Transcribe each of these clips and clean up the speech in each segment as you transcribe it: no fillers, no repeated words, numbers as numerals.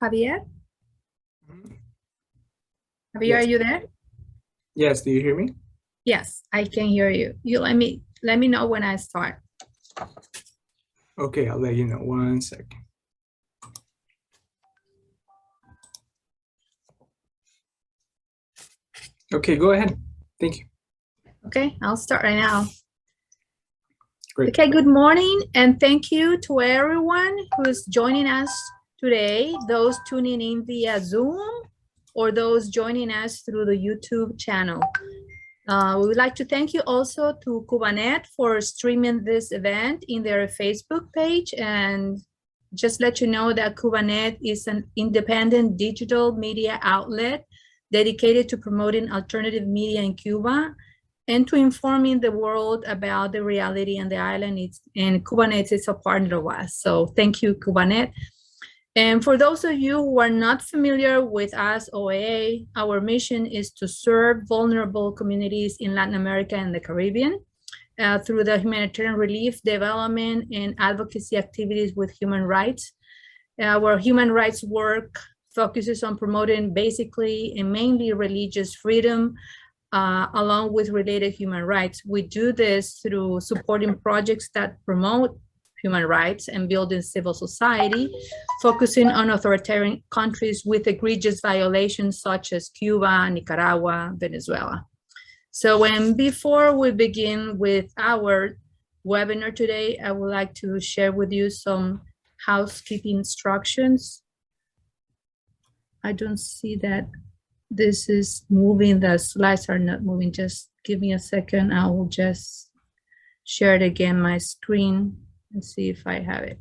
Javier? Mhm. Javier, Yes. are you there? Yes, do you hear me? Yes, I can hear you. You let me know when I start. Okay, I'll let you know. 1 second. Okay, go ahead. Thank you. Okay, I'll start right now. Great. Okay, good morning, and thank you to everyone who is joining us today, those tuning in via Zoom or those joining us through the YouTube channel. We would like to thank you also to Cubanet for streaming this event in their Facebook page, and just let you know that Cubanet is an independent digital media outlet dedicated to promoting alternative media in Cuba and to informing the world about the reality on the island. And Cubanet is a partner of us. So thank you, Cubanet. And for those of you who are not familiar with us, OAA, our mission is to serve vulnerable communities in Latin America and the Caribbean through the humanitarian relief, development, and advocacy activities with human rights. Our human rights work focuses on promoting basically and mainly religious freedom, along with related human rights. We do this through supporting projects that promote human rights and building civil society, focusing on authoritarian countries with egregious violations such as Cuba, Nicaragua, Venezuela. So before we begin with our webinar today, I would like to share with you some housekeeping instructions. I don't see that this is moving, the slides are not moving. Just give me a second. I will just share it again, my screen, and see if I have it.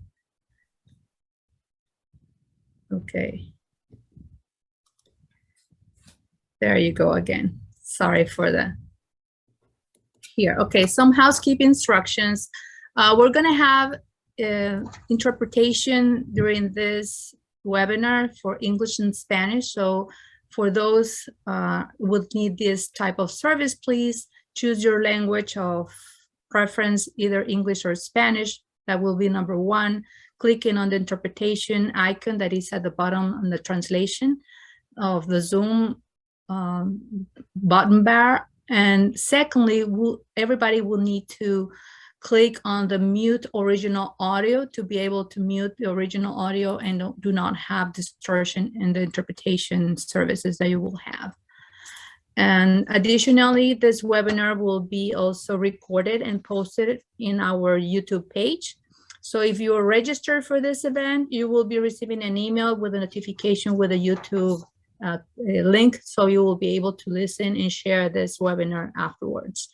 Okay. There you go again. Sorry for the here. Okay, some housekeeping instructions. We're gonna have interpretation during this webinar for English and Spanish. So for those who need this type of service, please choose your language of preference, either English or Spanish. That will be number one. Clicking on the interpretation icon that is at the bottom on the translation of the Zoom button bar. And secondly, everybody will need to click on the mute original audio to be able to mute the original audio and do not have distortion in the interpretation services that you will have. And additionally, this webinar will be also recorded and posted in our YouTube page. So if you are registered for this event, you will be receiving an email with a notification with a YouTube link, so you will be able to listen and share this webinar afterwards.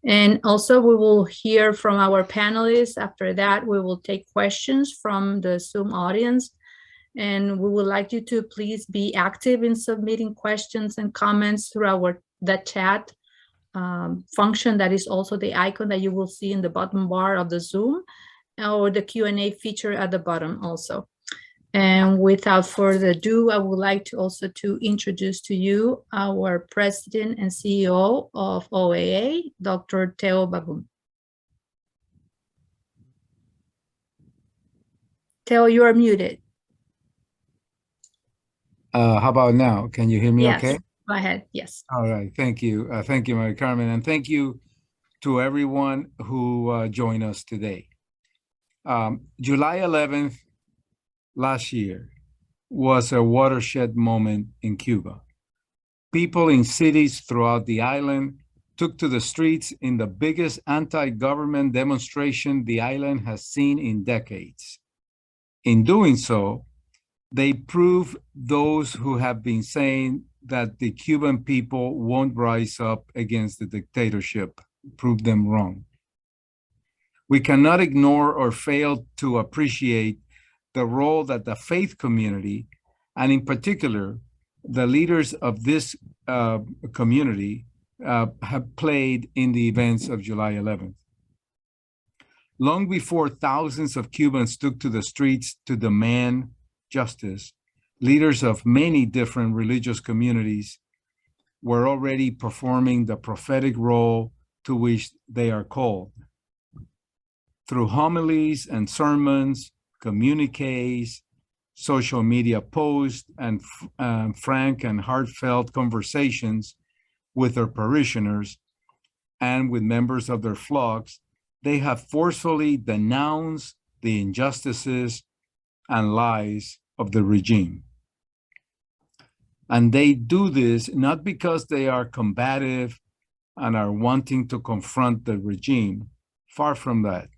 And also we will hear from our panelists. After that, we will take questions from the Zoom audience. And we would like you to please be active in submitting questions and comments through the chat function that is also the icon that you will see in the bottom bar of the Zoom, or the Q&A feature at the bottom also. And without further ado, I would like to also to introduce to you our President and CEO of OAA, Dr. Teo Bagum. Teo, you are muted. How about now? Can you hear me okay? Go ahead, yes. All right, thank you. Thank you, Mary Carmen, and thank you to everyone who joined us today. July 11th last year was a watershed moment in Cuba. People in cities throughout the island took to the streets in the biggest anti-government demonstration the island has seen in decades. In doing so, they prove those who have been saying that the Cuban people won't rise up against the dictatorship, prove them wrong. We cannot ignore or fail to appreciate the role that the faith community, and in particular, the leaders of this community have played in the events of July 11th. Long before thousands of Cubans took to the streets to demand justice, leaders of many different religious communities were already performing the prophetic role to which they are called. Through homilies and sermons, communiques, social media posts, and frank and heartfelt conversations with their parishioners and with members of their flocks, they have forcefully denounced the injustices and lies of the regime. And they do this not because they are combative and are wanting to confront the regime, far from that,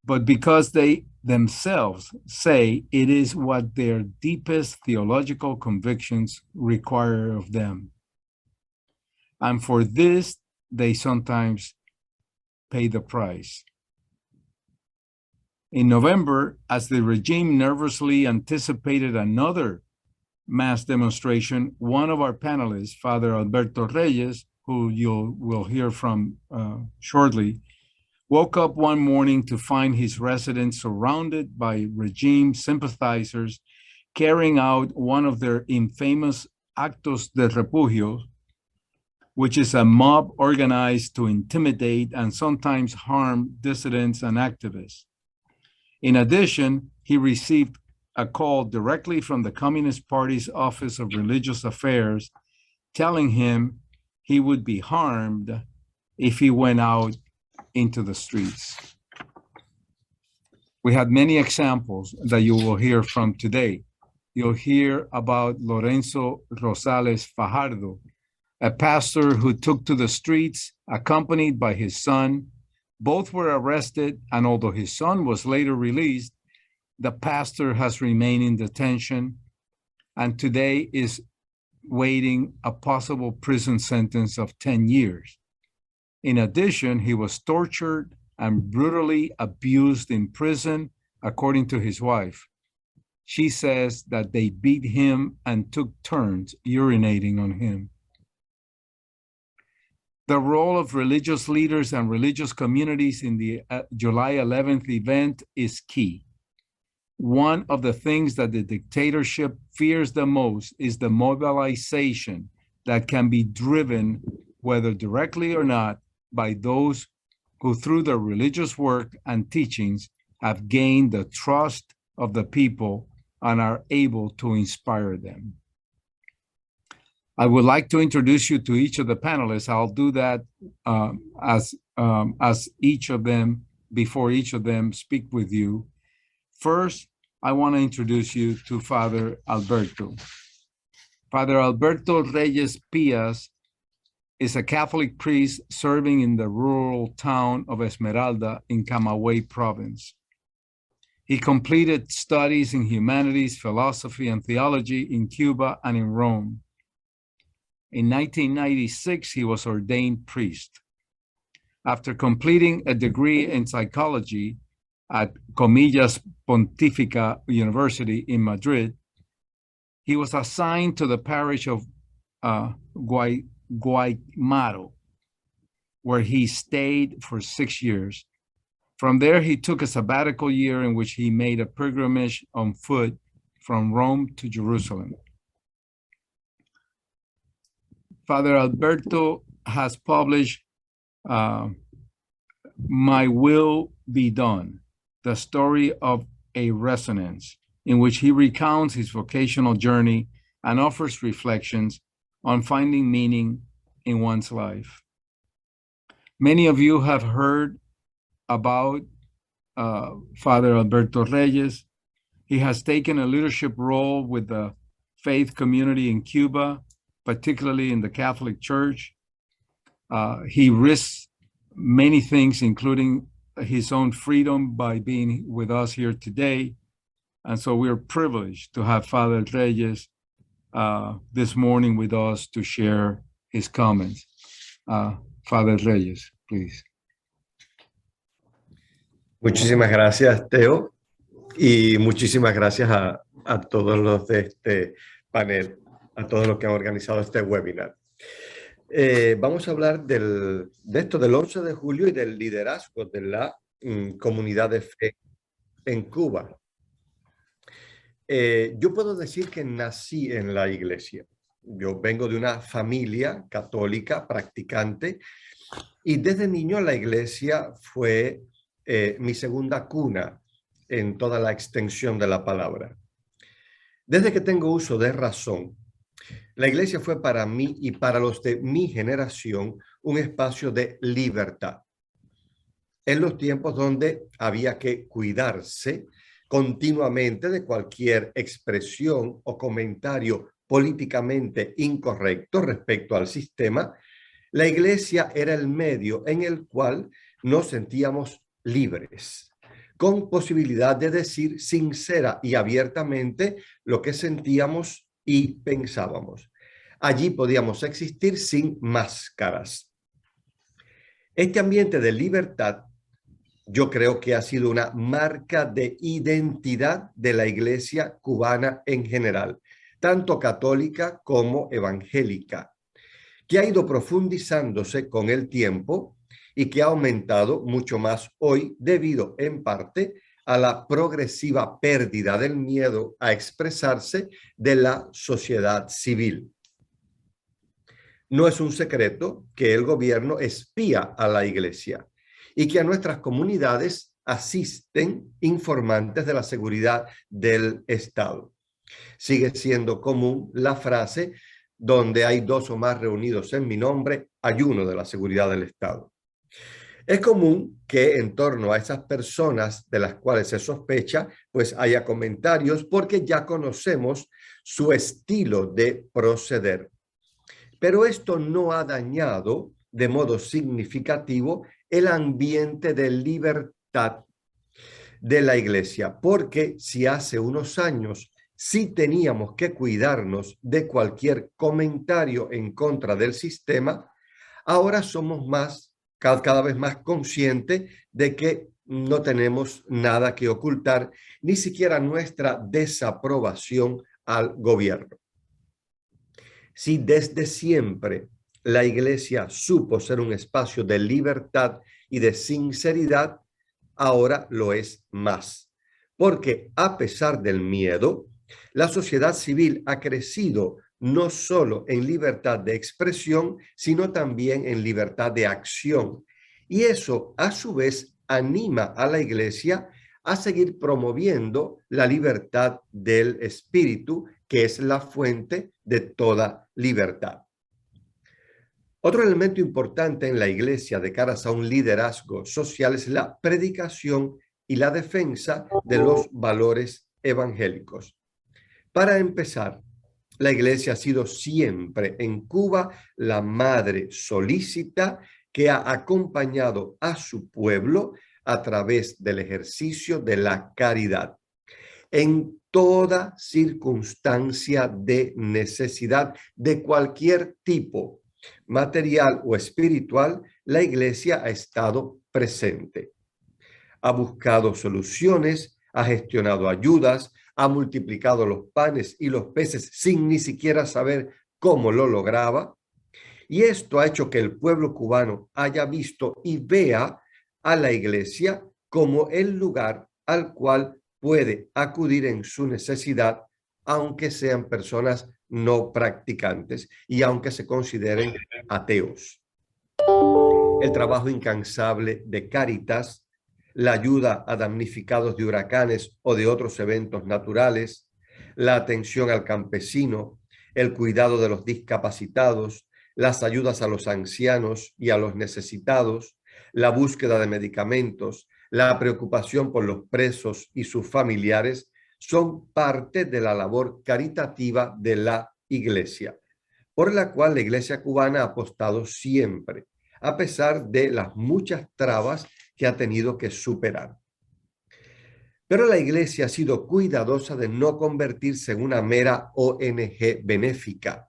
but because they themselves say it is what their deepest theological convictions require of them. And for this, they sometimes pay the price. In November, as the regime nervously anticipated another mass demonstration, one of our panelists, Father Alberto Reyes, who you will hear from shortly, woke up one morning to find his residence surrounded by regime sympathizers carrying out one of their infamous actos de refugio, which is a mob organized to intimidate and sometimes harm dissidents and activists. In addition, he received a call directly from the Communist Party's Office of Religious Affairs telling him he would be harmed if he went out into the streets. We had many examples that you will hear from today. You'll hear about Lorenzo Rosales Fajardo, a pastor who took to the streets accompanied by his son. Both were arrested, and although his son was later released, the pastor has remained in detention and today is waiting a possible prison sentence of 10 years. In addition, he was tortured and brutally abused in prison, according to his wife. She says that they beat him and took turns urinating on him. The role of religious leaders and religious communities in the July 11th event is key. One of the things that the dictatorship fears the most is the mobilization that can be driven, whether directly or not, by those who through their religious work and teachings have gained the trust of the people and are able to inspire them. I would like to introduce you to each of the panelists. I'll do that as each of them, before each of them speak with you. First, I want to introduce you to Father Alberto. Father Alberto Reyes Pias is a Catholic priest serving in the rural town of Esmeralda in Camagüey province. He completed studies in humanities, philosophy, and theology in Cuba and in Rome. In 1996, he was ordained priest. After completing a degree in psychology at Comillas Pontificia University in Madrid, he was assigned to the parish of Guaymaro, where he stayed for 6 years. From there, he took a sabbatical year in which he made a pilgrimage on foot from Rome to Jerusalem. Father Alberto has published My Will Be Done, the story of a resonance, in which he recounts his vocational journey and offers reflections on finding meaning in one's life. Many of you have heard about Father Alberto Reyes. He has taken a leadership role with the faith community in Cuba, particularly in the Catholic Church. He risks many things, including his own freedom, by being with us here today. And so we're privileged to have Father Reyes this morning with us to share his comments. Father Reyes, please. Muchísimas gracias, Teo, y muchísimas gracias a todos los de este panel, a todos los que han organizado este webinar. Vamos a hablar de esto del 11 de julio y del liderazgo de la comunidad de fe en Cuba. Yo puedo decir que nací en la iglesia. Yo vengo de una familia católica practicante y desde niño la iglesia fue mi segunda cuna en toda la extensión de la palabra. Desde que tengo uso de razón, la iglesia fue para mí y para los de mi generación un espacio de libertad. En los tiempos donde había que cuidarse continuamente de cualquier expresión o comentario políticamente incorrecto respecto al sistema, la iglesia era el medio en el cual nos sentíamos libres, con posibilidad de decir sincera y abiertamente lo que sentíamos y pensábamos. Allí podíamos existir sin máscaras. Este ambiente de libertad yo creo que ha sido una marca de identidad de la iglesia cubana en general, tanto católica como evangélica, que ha ido profundizándose con el tiempo y que ha aumentado mucho más hoy debido en parte a la progresiva pérdida del miedo a expresarse de la sociedad civil. No es un secreto que el gobierno espía a la iglesia y que a nuestras comunidades asisten informantes de la seguridad del Estado. Sigue siendo común la frase: donde hay dos o más reunidos en mi nombre, hay uno de la seguridad del Estado. Es común que en torno a esas personas de las cuales se sospecha, pues haya comentarios porque ya conocemos su estilo de proceder. Pero esto no ha dañado de modo significativo el ambiente de libertad de la iglesia, porque si hace unos años sí teníamos que cuidarnos de cualquier comentario en contra del sistema, ahora somos cada vez más conscientes de que no tenemos nada que ocultar, ni siquiera nuestra desaprobación al gobierno. Si desde siempre la iglesia supo ser un espacio de libertad y de sinceridad, ahora lo es más. Porque a pesar del miedo, la sociedad civil ha crecido no solo en libertad de expresión, sino también en libertad de acción. Y eso, a su vez, anima a la iglesia a seguir promoviendo la libertad del espíritu, que es la fuente de toda libertad. Otro elemento importante en la iglesia de cara a un liderazgo social es la predicación y la defensa de los valores evangélicos. Para empezar, la iglesia ha sido siempre en Cuba la madre solícita que ha acompañado a su pueblo a través del ejercicio de la caridad. En toda circunstancia de necesidad de cualquier tipo, material o espiritual, la iglesia ha estado presente. Ha buscado soluciones, ha gestionado ayudas, ha multiplicado los panes y los peces sin ni siquiera saber cómo lo lograba. Y esto ha hecho que el pueblo cubano haya visto y vea a la iglesia como el lugar al cual puede acudir en su necesidad, aunque sean personas no practicantes y aunque se consideren ateos. El trabajo incansable de Cáritas, la ayuda a damnificados de huracanes o de otros eventos naturales, la atención al campesino, el cuidado de los discapacitados, las ayudas a los ancianos y a los necesitados, la búsqueda de medicamentos, la preocupación por los presos y sus familiares son parte de la labor caritativa de la Iglesia, por la cual la Iglesia cubana ha apostado siempre, a pesar de las muchas trabas que ha tenido que superar. Pero la Iglesia ha sido cuidadosa de no convertirse en una mera ONG benéfica.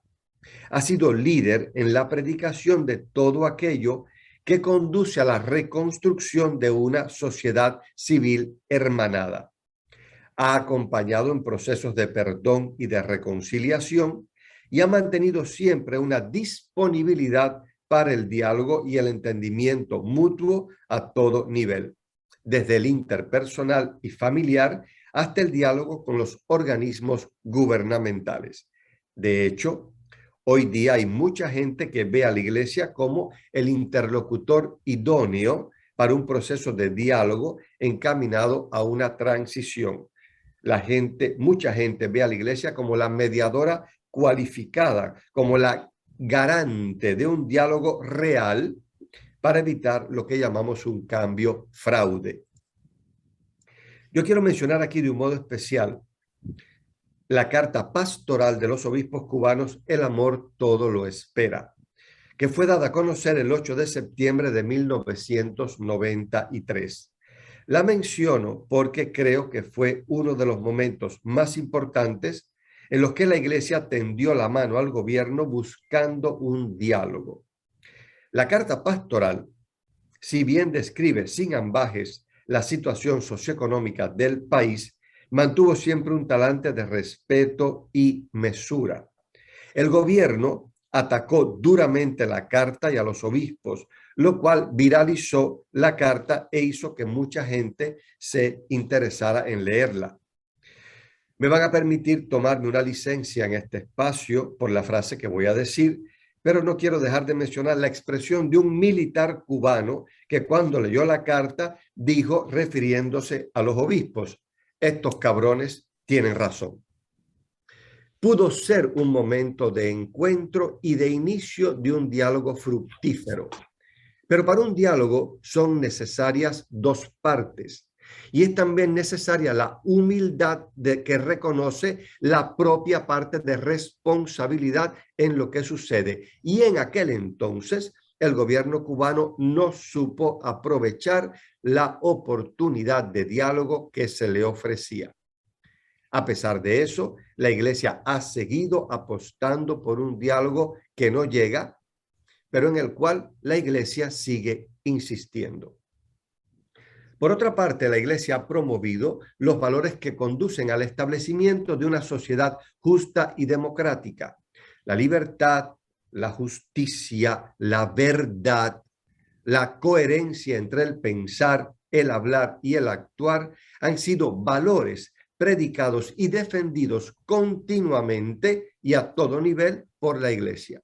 Ha sido líder en la predicación de todo aquello que conduce a la reconstrucción de una sociedad civil hermanada. Ha acompañado en procesos de perdón y de reconciliación y ha mantenido siempre una disponibilidad para el diálogo y el entendimiento mutuo a todo nivel, desde el interpersonal y familiar hasta el diálogo con los organismos gubernamentales. De hecho, hoy día hay mucha gente que ve a la iglesia como el interlocutor idóneo para un proceso de diálogo encaminado a una transición. mucha gente ve a la iglesia como la mediadora cualificada, como la garante de un diálogo real para evitar lo que llamamos un cambio fraude. Yo quiero mencionar aquí de un modo especial la carta pastoral de los obispos cubanos, El amor todo lo espera, que fue dada a conocer el 8 de septiembre de 1993. La menciono porque creo que fue uno de los momentos más importantes en los que la Iglesia tendió la mano al gobierno buscando un diálogo. La carta pastoral, si bien describe sin ambajes la situación socioeconómica del país, mantuvo siempre un talante de respeto y mesura. El gobierno atacó duramente la carta y a los obispos, lo cual viralizó la carta e hizo que mucha gente se interesara en leerla. Me van a permitir tomarme una licencia en este espacio por la frase que voy a decir, pero no quiero dejar de mencionar la expresión de un militar cubano que cuando leyó la carta dijo, refiriéndose a los obispos, estos cabrones tienen razón. Pudo ser un momento de encuentro y de inicio de un diálogo fructífero. Pero para un diálogo son necesarias dos partes. Y es también necesaria la humildad de que reconoce la propia parte de responsabilidad en lo que sucede. Y en aquel entonces, el gobierno cubano no supo aprovechar la oportunidad de diálogo que se le ofrecía. A pesar de eso, la Iglesia ha seguido apostando por un diálogo que no llega, pero en el cual la Iglesia sigue insistiendo. Por otra parte, la Iglesia ha promovido los valores que conducen al establecimiento de una sociedad justa y democrática. La libertad, la justicia, la verdad, la coherencia entre el pensar, el hablar y el actuar han sido valores predicados y defendidos continuamente y a todo nivel por la Iglesia.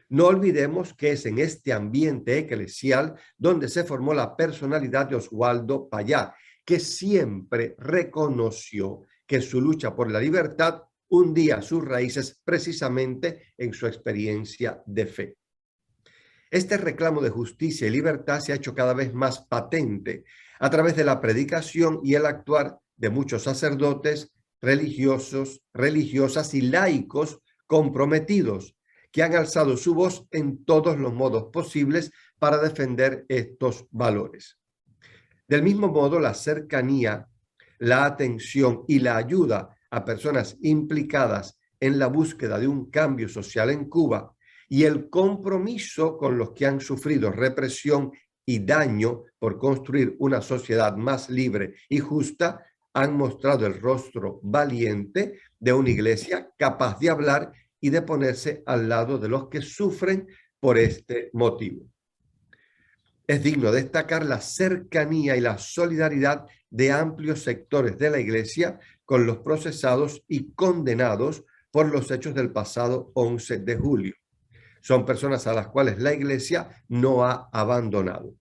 No olvidemos que es en este ambiente eclesial donde se formó la personalidad de Oswaldo Payá, que siempre reconoció que su lucha por la libertad hundía sus raíces precisamente en su experiencia de fe. Este reclamo de justicia y libertad se ha hecho cada vez más patente a través de la predicación y el actuar de muchos sacerdotes, religiosos, religiosas y laicos comprometidos que han alzado su voz en todos los modos posibles para defender estos valores. Del mismo modo, la cercanía, la atención y la ayuda a personas implicadas en la búsqueda de un cambio social en Cuba y el compromiso con los que han sufrido represión y daño por construir una sociedad más libre y justa han mostrado el rostro valiente de una iglesia capaz de hablar y de ponerse al lado de los que sufren por este motivo. Es digno destacar la cercanía y la solidaridad de amplios sectores de la iglesia con los procesados y condenados por los hechos del pasado 11 de julio. Son personas a las cuales la iglesia no ha abandonado.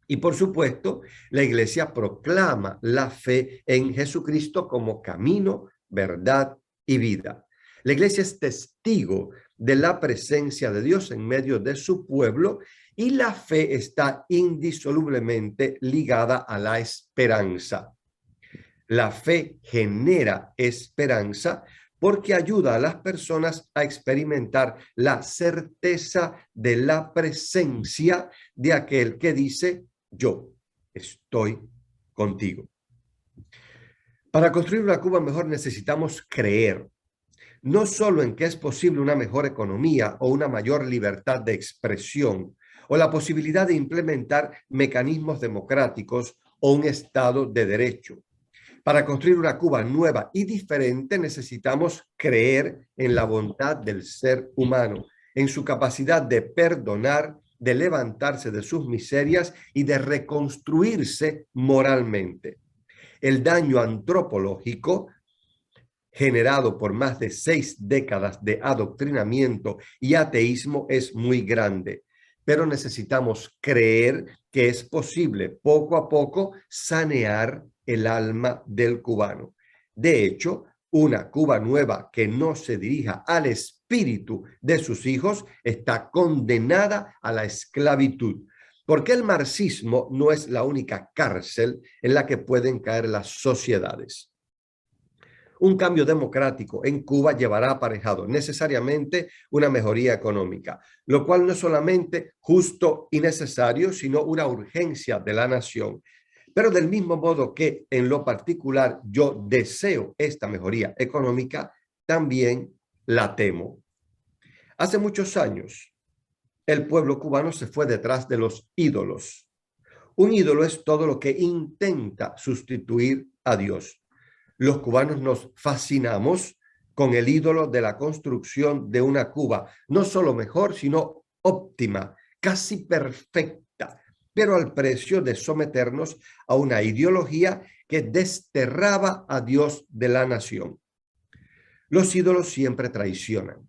Y por supuesto, la iglesia proclama la fe en Jesucristo como camino, verdad y vida. La iglesia es testigo de la presencia de Dios en medio de su pueblo y la fe está indisolublemente ligada a la esperanza. La fe genera esperanza porque ayuda a las personas a experimentar la certeza de la presencia de aquel que dice, yo estoy contigo. Para construir una Cuba mejor necesitamos creer, no solo en que es posible una mejor economía o una mayor libertad de expresión, o la posibilidad de implementar mecanismos democráticos o un Estado de derecho. Para construir una Cuba nueva y diferente necesitamos creer en la bondad del ser humano, en su capacidad de perdonar, de levantarse de sus miserias y de reconstruirse moralmente. El daño antropológico generado por más de 6 décadas de adoctrinamiento y ateísmo es muy grande, pero necesitamos creer que es posible poco a poco sanear el alma del cubano. De hecho, una Cuba nueva que no se dirija al espíritu de sus hijos está condenada a la esclavitud, porque el marxismo no es la única cárcel en la que pueden caer las sociedades. Un cambio democrático en Cuba llevará aparejado necesariamente una mejoría económica, lo cual no es solamente justo y necesario, sino una urgencia de la nación. Pero del mismo modo que en lo particular yo deseo esta mejoría económica, también la temo. Hace muchos años, el pueblo cubano se fue detrás de los ídolos. Un ídolo es todo lo que intenta sustituir a Dios. Los cubanos nos fascinamos con el ídolo de la construcción de una Cuba, no solo mejor, sino óptima, casi perfecta, pero al precio de someternos a una ideología que desterraba a Dios de la nación. Los ídolos siempre traicionan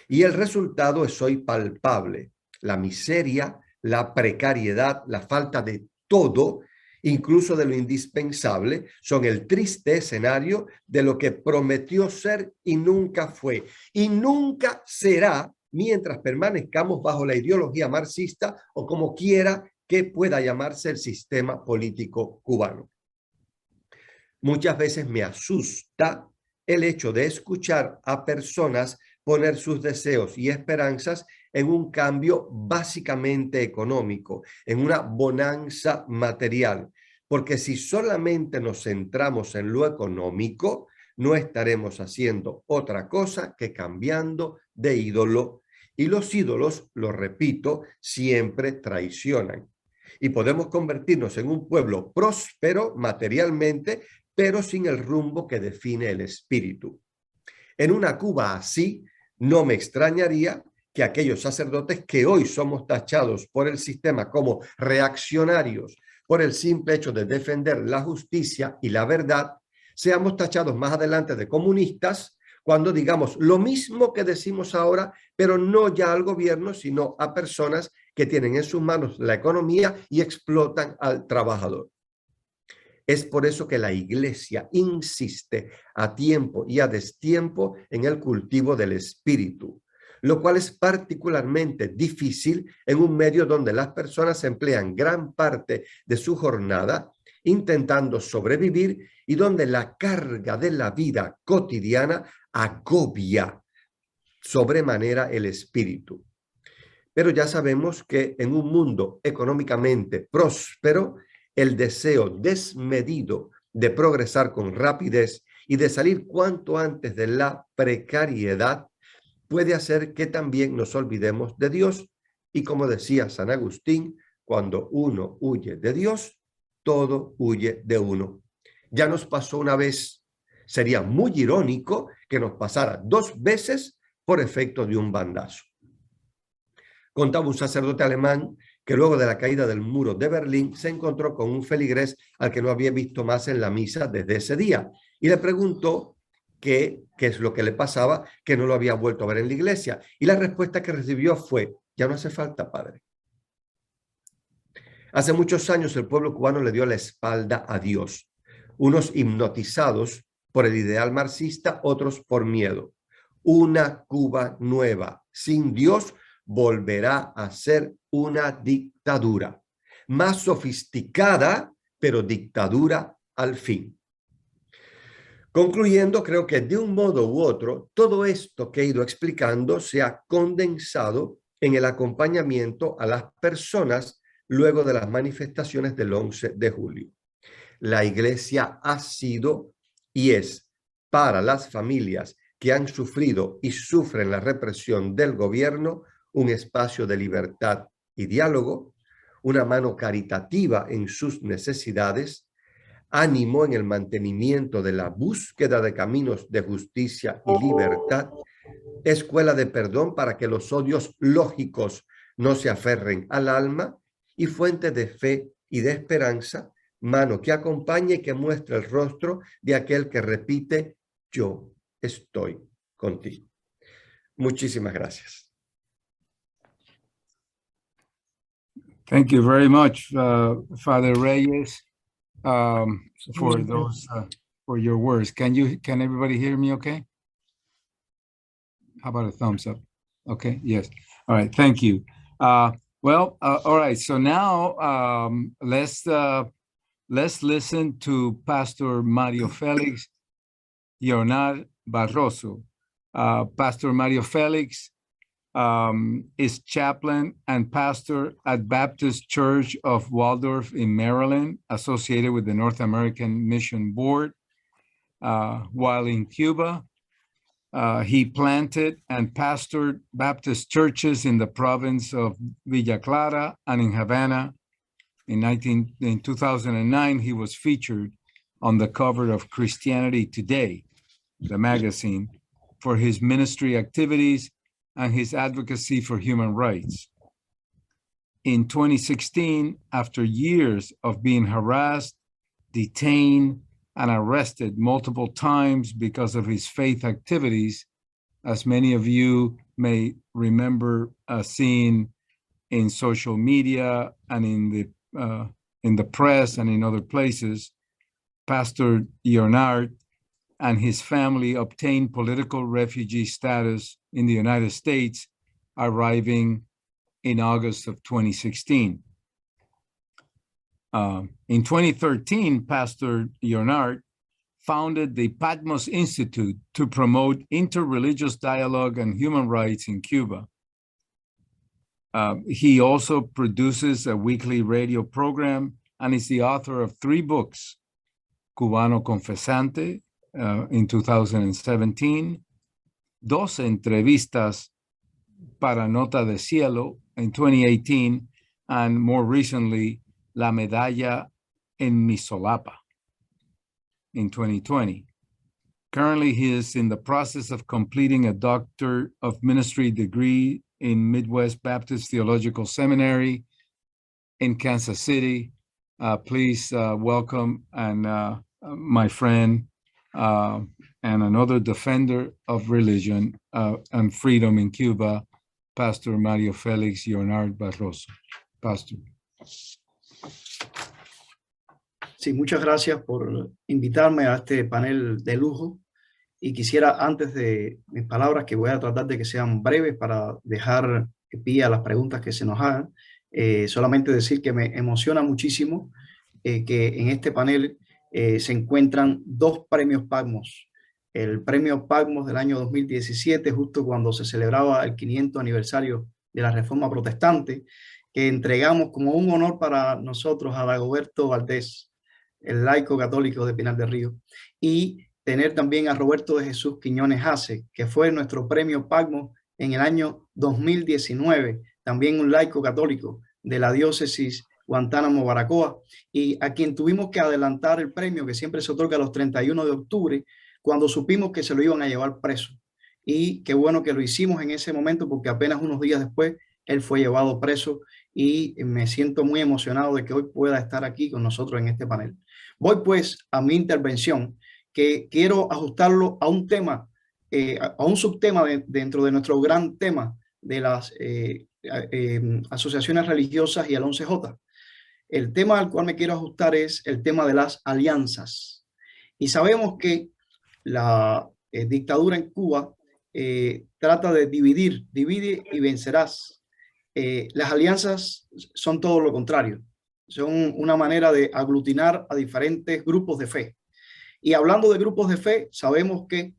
y el resultado es hoy palpable. La miseria, la precariedad, la falta de todo, incluso de lo indispensable, son el triste escenario de lo que prometió ser y nunca fue, y nunca será mientras permanezcamos bajo la ideología marxista o como quiera que pueda llamarse el sistema político cubano. Muchas veces me asusta el hecho de escuchar a personas poner sus deseos y esperanzas en un cambio básicamente económico, en una bonanza material, porque si solamente nos centramos en lo económico, no estaremos haciendo otra cosa que cambiando de ídolo. Y los ídolos, lo repito, siempre traicionan. Y podemos convertirnos en un pueblo próspero materialmente, pero sin el rumbo que define el espíritu. En una Cuba así, no me extrañaría que aquellos sacerdotes que hoy somos tachados por el sistema como reaccionarios por el simple hecho de defender la justicia y la verdad, seamos tachados más adelante de comunistas cuando digamos lo mismo que decimos ahora, pero no ya al gobierno, sino a personas que tienen en sus manos la economía y explotan al trabajador. Es por eso que la Iglesia insiste a tiempo y a destiempo en el cultivo del espíritu, lo cual es particularmente difícil en un medio donde las personas emplean gran parte de su jornada intentando sobrevivir y donde la carga de la vida cotidiana agobia sobremanera el espíritu. Pero ya sabemos que en un mundo económicamente próspero, el deseo desmedido de progresar con rapidez y de salir cuanto antes de la precariedad puede hacer que también nos olvidemos de Dios. Y como decía San Agustín, cuando uno huye de Dios, todo huye de uno. Ya nos pasó una vez, sería muy irónico que nos pasara 2 veces por efecto de un bandazo. Contaba un sacerdote alemán que luego de la caída del muro de Berlín se encontró con un feligrés al que no había visto más en la misa desde ese día y le preguntó qué es lo que le pasaba, que no lo había vuelto a ver en la iglesia. Y la respuesta que recibió fue: ya no hace falta, padre. Hace muchos años el pueblo cubano le dio la espalda a Dios, unos hipnotizados por el ideal marxista, otros por miedo. Una Cuba nueva, sin Dios, volverá a ser una dictadura, más sofisticada, pero dictadura al fin. Concluyendo, creo que de un modo u otro, todo esto que he ido explicando se ha condensado en el acompañamiento a las personas luego de las manifestaciones del 11 de julio. La Iglesia ha sido y es para las familias que han sufrido y sufren la represión del gobierno un espacio de libertad y diálogo, una mano caritativa en sus necesidades, ánimo en el mantenimiento de la búsqueda de caminos de justicia y libertad, escuela de perdón para que los odios lógicos no se aferren al alma y fuente de fe y de esperanza, mano que acompaña y que muestra el rostro de aquel que repite: yo estoy contigo. Muchísimas gracias. Thank you very much, Father Reyes, for those for your words. Can everybody hear me okay? How about a thumbs up? Okay, yes. All right, thank you. All right, so now let's listen to Pastor Mario Felix Leonard Barroso. Pastor Mario Felix is chaplain and pastor at Baptist Church of Waldorf in Maryland, associated with the North American Mission Board. While in Cuba, he planted and pastored Baptist churches in the province of Villa Clara and in Havana. In 2009, he was featured on the cover of Christianity Today, the magazine, for his ministry activities and his advocacy for human rights. In 2016, after years of being harassed, detained, and arrested multiple times because of his faith activities, as many of you may remember seeing in social media and in the press and in other places, Pastor Leonard and his family obtained political refugee status in the United States, arriving in August of 2016. In 2013, Pastor Leonard founded the Patmos Institute to promote interreligious dialogue and human rights in Cuba. He also produces a weekly radio program and is the author of 3 books, Cubano Confesante in 2017, 12 entrevistas para Nota de Cielo in 2018, and more recently, La Medalla en Mi Solapa in 2020. Currently, he is in the process of completing a Doctor of Ministry degree in Midwest Baptist Theological Seminary in Kansas City. Please welcome my friend and another defender of religion and freedom in Cuba, Pastor Mario Felix Leonard Barroso. Pastor. Sí, muchas gracias por invitarme a este panel de lujo. Y quisiera, antes de mis palabras, que voy a tratar de que sean breves para dejar pie a las preguntas que se nos hagan, solamente decir que me emociona muchísimo que en este panel se encuentran 2 premios Patmos. El premio Patmos del año 2017, justo cuando se celebraba el 500 aniversario de la Reforma Protestante, que entregamos como un honor para nosotros a Dagoberto Valdés, el laico católico de Pinar del Río, y tener también a Roberto de Jesús Quiñones Hace, que fue nuestro premio Patmos en el año 2019, también un laico católico de la diócesis Guantánamo Baracoa, y a quien tuvimos que adelantar el premio, que siempre se otorga los 31 de octubre, cuando supimos que se lo iban a llevar preso. Y qué bueno que lo hicimos en ese momento, porque apenas unos días después él fue llevado preso, y me siento muy emocionado de que hoy pueda estar aquí con nosotros en este panel. Voy pues a mi intervención, que quiero ajustarlo a un tema, a un subtema dentro de nuestro gran tema de las asociaciones religiosas y el 11J. El tema al cual me quiero ajustar es el tema de las alianzas. Y sabemos que la dictadura en Cuba trata de dividir, divide y vencerás. Las alianzas son todo lo contrario. Son una manera de aglutinar a diferentes grupos de fe. Y hablando de grupos de fe, sabemos que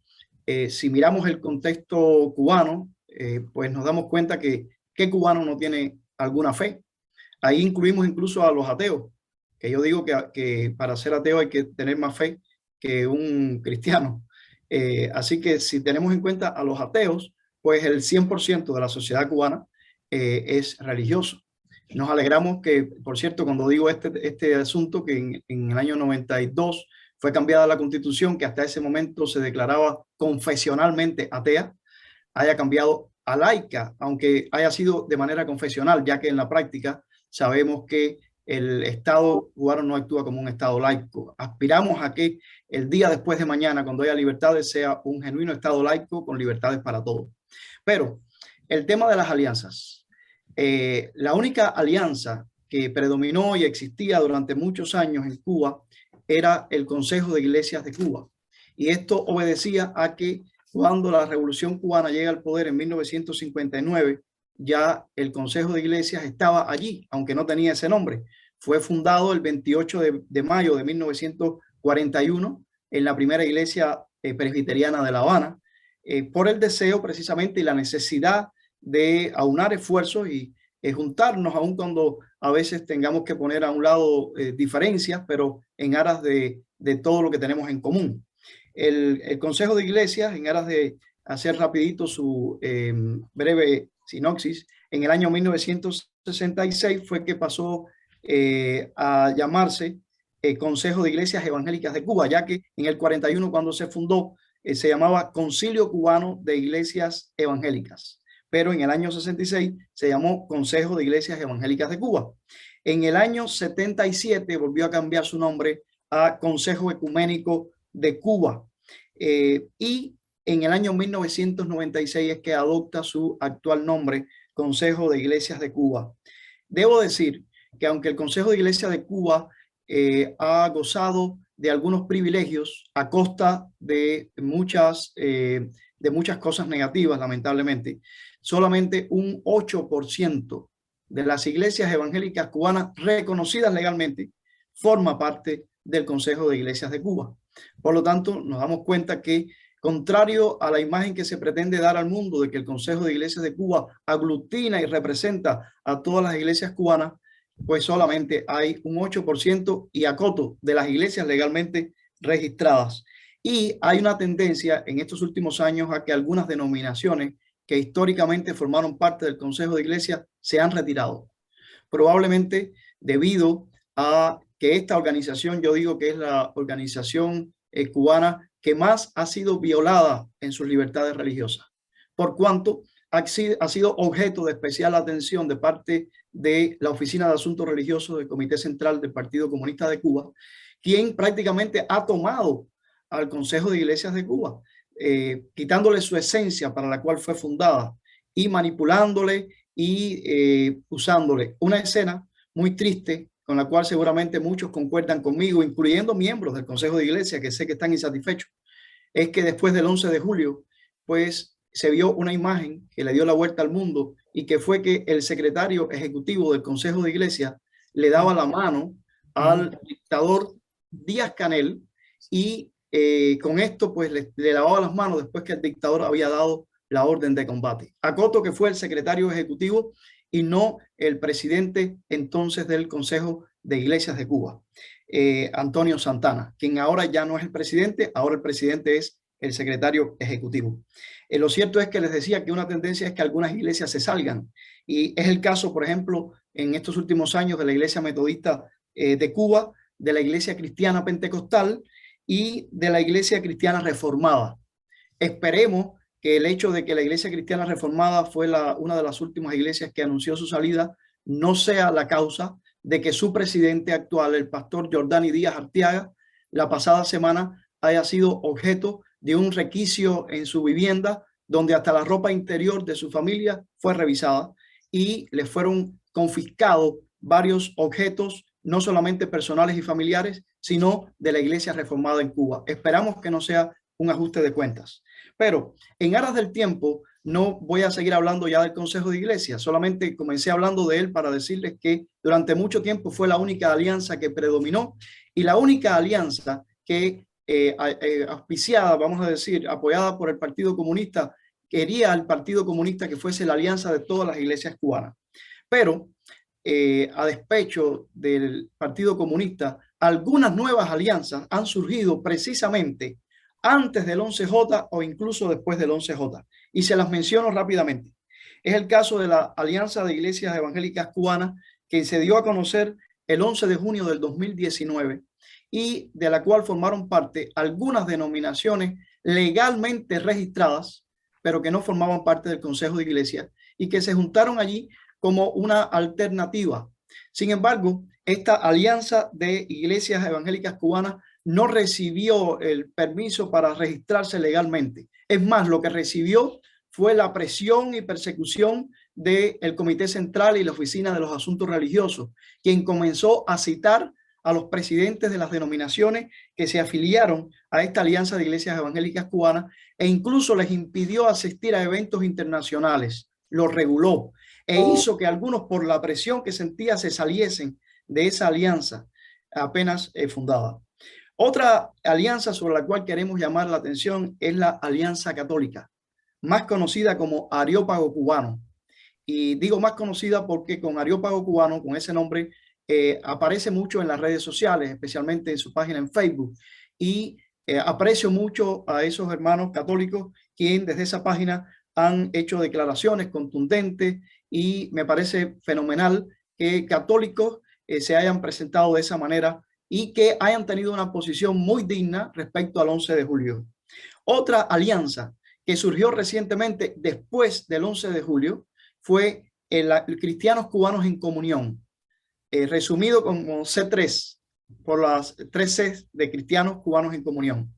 si miramos el contexto cubano, pues nos damos cuenta que ¿qué cubano no tiene alguna fe? Ahí incluimos incluso a los ateos, que yo digo que para ser ateo hay que tener más fe que un cristiano. Así que si tenemos en cuenta a los ateos, pues el 100% de la sociedad cubana es religioso. Nos alegramos que, por cierto, cuando digo este asunto, que en el año 92 fue cambiada la Constitución, que hasta ese momento se declaraba confesionalmente atea, haya cambiado a laica, aunque haya sido de manera confesional, ya que en la práctica sabemos que el Estado cubano no actúa como un Estado laico. Aspiramos a que el día después de mañana, cuando haya libertades, sea un genuino Estado laico con libertades para todos. Pero el tema de las alianzas. La única alianza que predominó y existía durante muchos años en Cuba era el Consejo de Iglesias de Cuba. Y esto obedecía a que cuando la Revolución Cubana llega al poder en 1959, ya el Consejo de Iglesias estaba allí, aunque no tenía ese nombre. Fue fundado el 28 de mayo de 1941 en la primera iglesia presbiteriana de La Habana, por el deseo precisamente y la necesidad de aunar esfuerzos y juntarnos, aun cuando a veces tengamos que poner a un lado diferencias, pero en aras de todo lo que tenemos en común. El Consejo de Iglesias, en aras de hacer rapidito su breve sinopsis, en el año 1966 fue que pasó a llamarse Consejo de Iglesias Evangélicas de Cuba, ya que en el 41, cuando se fundó, se llamaba Concilio Cubano de Iglesias Evangélicas, pero en el año 66 se llamó Consejo de Iglesias Evangélicas de Cuba. En el año 77 volvió a cambiar su nombre a Consejo Ecuménico de Cuba, y en el año 1996 es que adopta su actual nombre, Consejo de Iglesias de Cuba. Debo decir que aunque el Consejo de Iglesias de Cuba ha gozado de algunos privilegios a costa de muchas cosas negativas, lamentablemente, solamente un 8% de las iglesias evangélicas cubanas reconocidas legalmente forma parte del Consejo de Iglesias de Cuba. Por lo tanto, nos damos cuenta que, contrario a la imagen que se pretende dar al mundo de que el Consejo de Iglesias de Cuba aglutina y representa a todas las iglesias cubanas, pues solamente hay un 8% y acoto de las iglesias legalmente registradas. Y hay una tendencia en estos últimos años a que algunas denominaciones que históricamente formaron parte del Consejo de Iglesias se han retirado. Probablemente debido a que esta organización, yo digo que es la organización cubana que más ha sido violada en sus libertades religiosas, por cuanto ha sido objeto de especial atención de parte de la Oficina de Asuntos Religiosos del Comité Central del Partido Comunista de Cuba, quien prácticamente ha tomado al Consejo de Iglesias de Cuba, quitándole su esencia para la cual fue fundada y manipulándole y usándole. Una escena muy triste con la cual seguramente muchos concuerdan conmigo, incluyendo miembros del Consejo de Iglesias que sé que están insatisfechos, es que después del 11 de julio, pues se vio una imagen que le dio la vuelta al mundo y que fue que el secretario ejecutivo del Consejo de Iglesias le daba la mano al dictador Díaz-Canel y con esto pues le lavaba las manos después que el dictador había dado la orden de combate. Acoto que fue el secretario ejecutivo y no el presidente entonces del Consejo de Iglesias de Cuba, Antonio Santana, quien ahora ya no es el presidente, ahora el presidente es el secretario ejecutivo. Lo cierto es que les decía que una tendencia es que algunas iglesias se salgan, y es el caso, por ejemplo, en estos últimos años de la Iglesia Metodista de Cuba, de la Iglesia Cristiana Pentecostal y de la Iglesia Cristiana Reformada. Esperemos que el hecho de que la Iglesia Cristiana Reformada fue una de las últimas iglesias que anunció su salida no sea la causa de que su presidente actual, el pastor Jordani Díaz Arteaga, la pasada semana haya sido objeto de un requisio en su vivienda, donde hasta la ropa interior de su familia fue revisada y le fueron confiscados varios objetos, no solamente personales y familiares, sino de la Iglesia Reformada en Cuba. Esperamos que no sea un ajuste de cuentas. Pero en aras del tiempo, no voy a seguir hablando ya del Consejo de Iglesias, solamente comencé hablando de él para decirles que durante mucho tiempo fue la única alianza que predominó y la única alianza que auspiciada, vamos a decir, apoyada por el Partido Comunista, quería al Partido Comunista que fuese la alianza de todas las iglesias cubanas. Pero a despecho del Partido Comunista, algunas nuevas alianzas han surgido precisamente antes del 11J o incluso después del 11J. Y se las menciono rápidamente. Es el caso de la Alianza de Iglesias Evangélicas Cubanas, que se dio a conocer el 11 de junio del 2019 y de la cual formaron parte algunas denominaciones legalmente registradas, pero que no formaban parte del Consejo de Iglesias y que se juntaron allí como una alternativa. Sin embargo, esta Alianza de Iglesias Evangélicas Cubanas no recibió el permiso para registrarse legalmente. Es más, lo que recibió fue la presión y persecución del Comité Central y la Oficina de los Asuntos Religiosos, quien comenzó a citar a los presidentes de las denominaciones que se afiliaron a esta Alianza de Iglesias Evangélicas Cubanas e incluso les impidió asistir a eventos internacionales, los reguló e hizo que algunos, por la presión que sentía, se saliesen de esa alianza apenas fundada. Otra alianza sobre la cual queremos llamar la atención es la Alianza Católica, más conocida como Areópago Cubano. Y digo más conocida porque con Areópago Cubano, con ese nombre, aparece mucho en las redes sociales, especialmente en su página en Facebook. Y aprecio mucho a esos hermanos católicos quienes desde esa página han hecho declaraciones contundentes, y me parece fenomenal que católicos se hayan presentado de esa manera y que hayan tenido una posición muy digna respecto al 11 de julio. Otra alianza que surgió recientemente después del 11 de julio fue el Cristianos Cubanos en Comunión, resumido como C3, por las 3 Cs de Cristianos Cubanos en Comunión.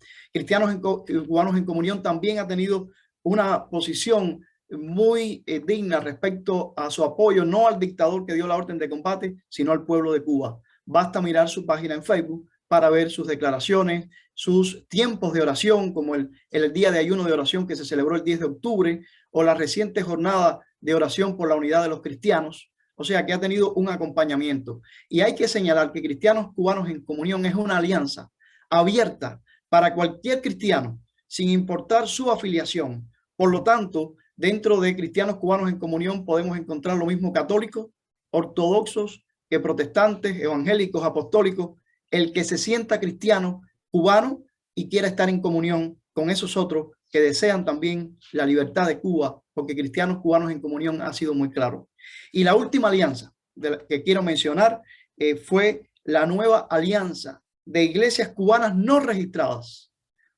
Cubanos en Comunión también ha tenido una posición muy digna respecto a su apoyo, no al dictador que dio la orden de combate, sino al pueblo de Cuba. Basta mirar su página en Facebook para ver sus declaraciones, sus tiempos de oración, como el día de ayuno de oración que se celebró el 10 de octubre, o la reciente jornada de oración por la unidad de los cristianos. O sea que ha tenido un acompañamiento. Y hay que señalar que Cristianos Cubanos en Comunión es una alianza abierta para cualquier cristiano, sin importar su afiliación. Por lo tanto, dentro de Cristianos Cubanos en Comunión podemos encontrar lo mismo católicos, ortodoxos, que protestantes, evangélicos, apostólicos, el que se sienta cristiano, cubano y quiera estar en comunión con esos otros que desean también la libertad de Cuba, porque Cristianos Cubanos en Comunión ha sido muy claro. Y la última alianza que quiero mencionar fue la nueva alianza de iglesias cubanas no registradas.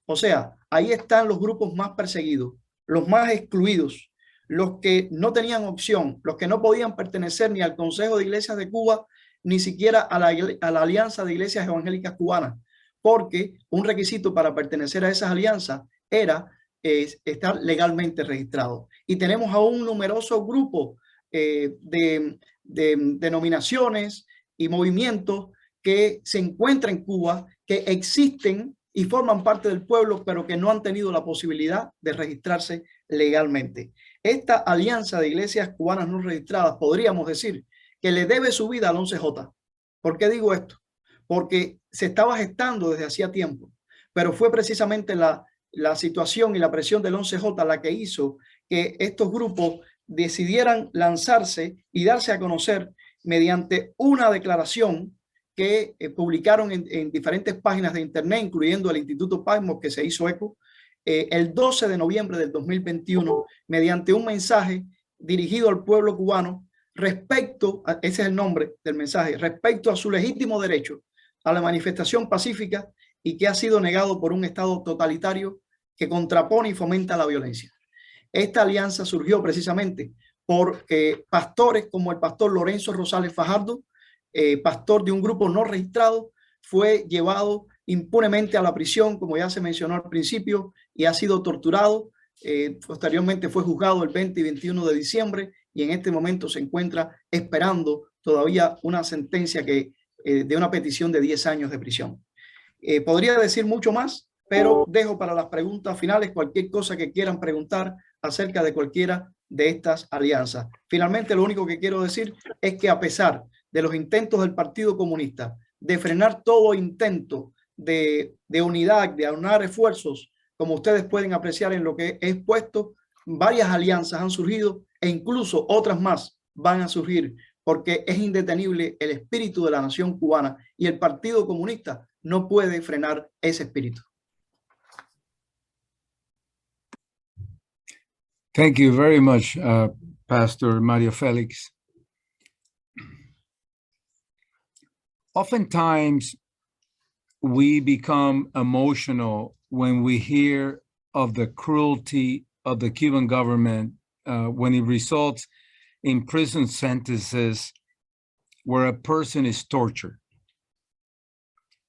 O sea, ahí están los grupos más perseguidos, los más excluidos, los que no tenían opción, los que no podían pertenecer ni al Consejo de Iglesias de Cuba, ni siquiera a la Alianza de Iglesias Evangélicas Cubanas, porque un requisito para pertenecer a esas alianzas era estar legalmente registrado. Y tenemos a un numeroso grupo de denominaciones y movimientos que se encuentran en Cuba, que existen y forman parte del pueblo, pero que no han tenido la posibilidad de registrarse legalmente. Esta alianza de iglesias cubanas no registradas, podríamos decir que le debe su vida al 11J. ¿Por qué digo esto? Porque se estaba gestando desde hacía tiempo, pero fue precisamente la situación y la presión del 11J la que hizo que estos grupos decidieran lanzarse y darse a conocer mediante una declaración que publicaron en diferentes páginas de internet, incluyendo el Instituto Pasmos, que se hizo eco, el 12 de noviembre del 2021, mediante un mensaje dirigido al pueblo cubano respecto, ese es el nombre del mensaje, respecto a su legítimo derecho a la manifestación pacífica y que ha sido negado por un Estado totalitario que contrapone y fomenta la violencia. Esta alianza surgió precisamente por pastores como el pastor Lorenzo Rosales Fajardo, pastor de un grupo no registrado, fue llevado impunemente a la prisión, como ya se mencionó al principio, y ha sido torturado. Posteriormente fue juzgado el 20 y 21 de diciembre y en este momento se encuentra esperando todavía una sentencia de una petición de 10 años de prisión. Podría decir mucho más, pero dejo para las preguntas finales cualquier cosa que quieran preguntar acerca de cualquiera de estas alianzas. Finalmente, lo único que quiero decir es que a pesar de los intentos del Partido Comunista de frenar todo intento de unidad, de aunar esfuerzos, como ustedes pueden apreciar en lo que he expuesto, varias alianzas han surgido e incluso otras más van a surgir, porque es indetenible el espíritu de la nación cubana y el Partido Comunista no puede frenar ese espíritu. Thank you very much, Pastor Mario Felix. Oftentimes, we become emotional when we hear of the cruelty of the Cuban government when it results in prison sentences where a person is tortured.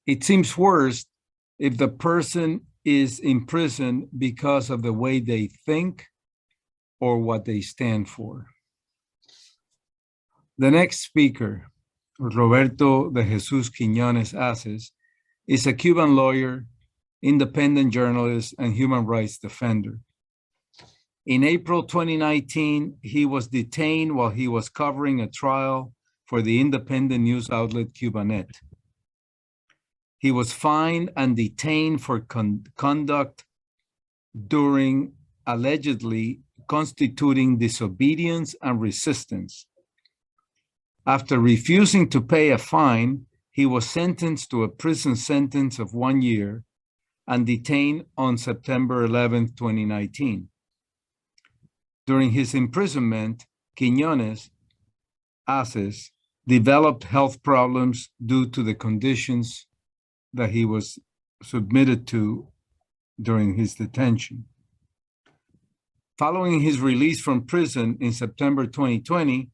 It seems worse if the person is in prison because of the way they think or what they stand for. The next speaker Roberto de Jesus Quiñones Aces, is a Cuban lawyer, independent journalist, and human rights defender. In April 2019, he was detained while he was covering a trial for the independent news outlet Cubanet. He was fined and detained for conduct during allegedly constituting disobedience and resistance. After refusing to pay a fine, he was sentenced to a prison sentence of 1 year and detained on September 11, 2019. During his imprisonment, Quiñones Aces developed health problems due to the conditions that he was submitted to during his detention. Following his release from prison in September 2020,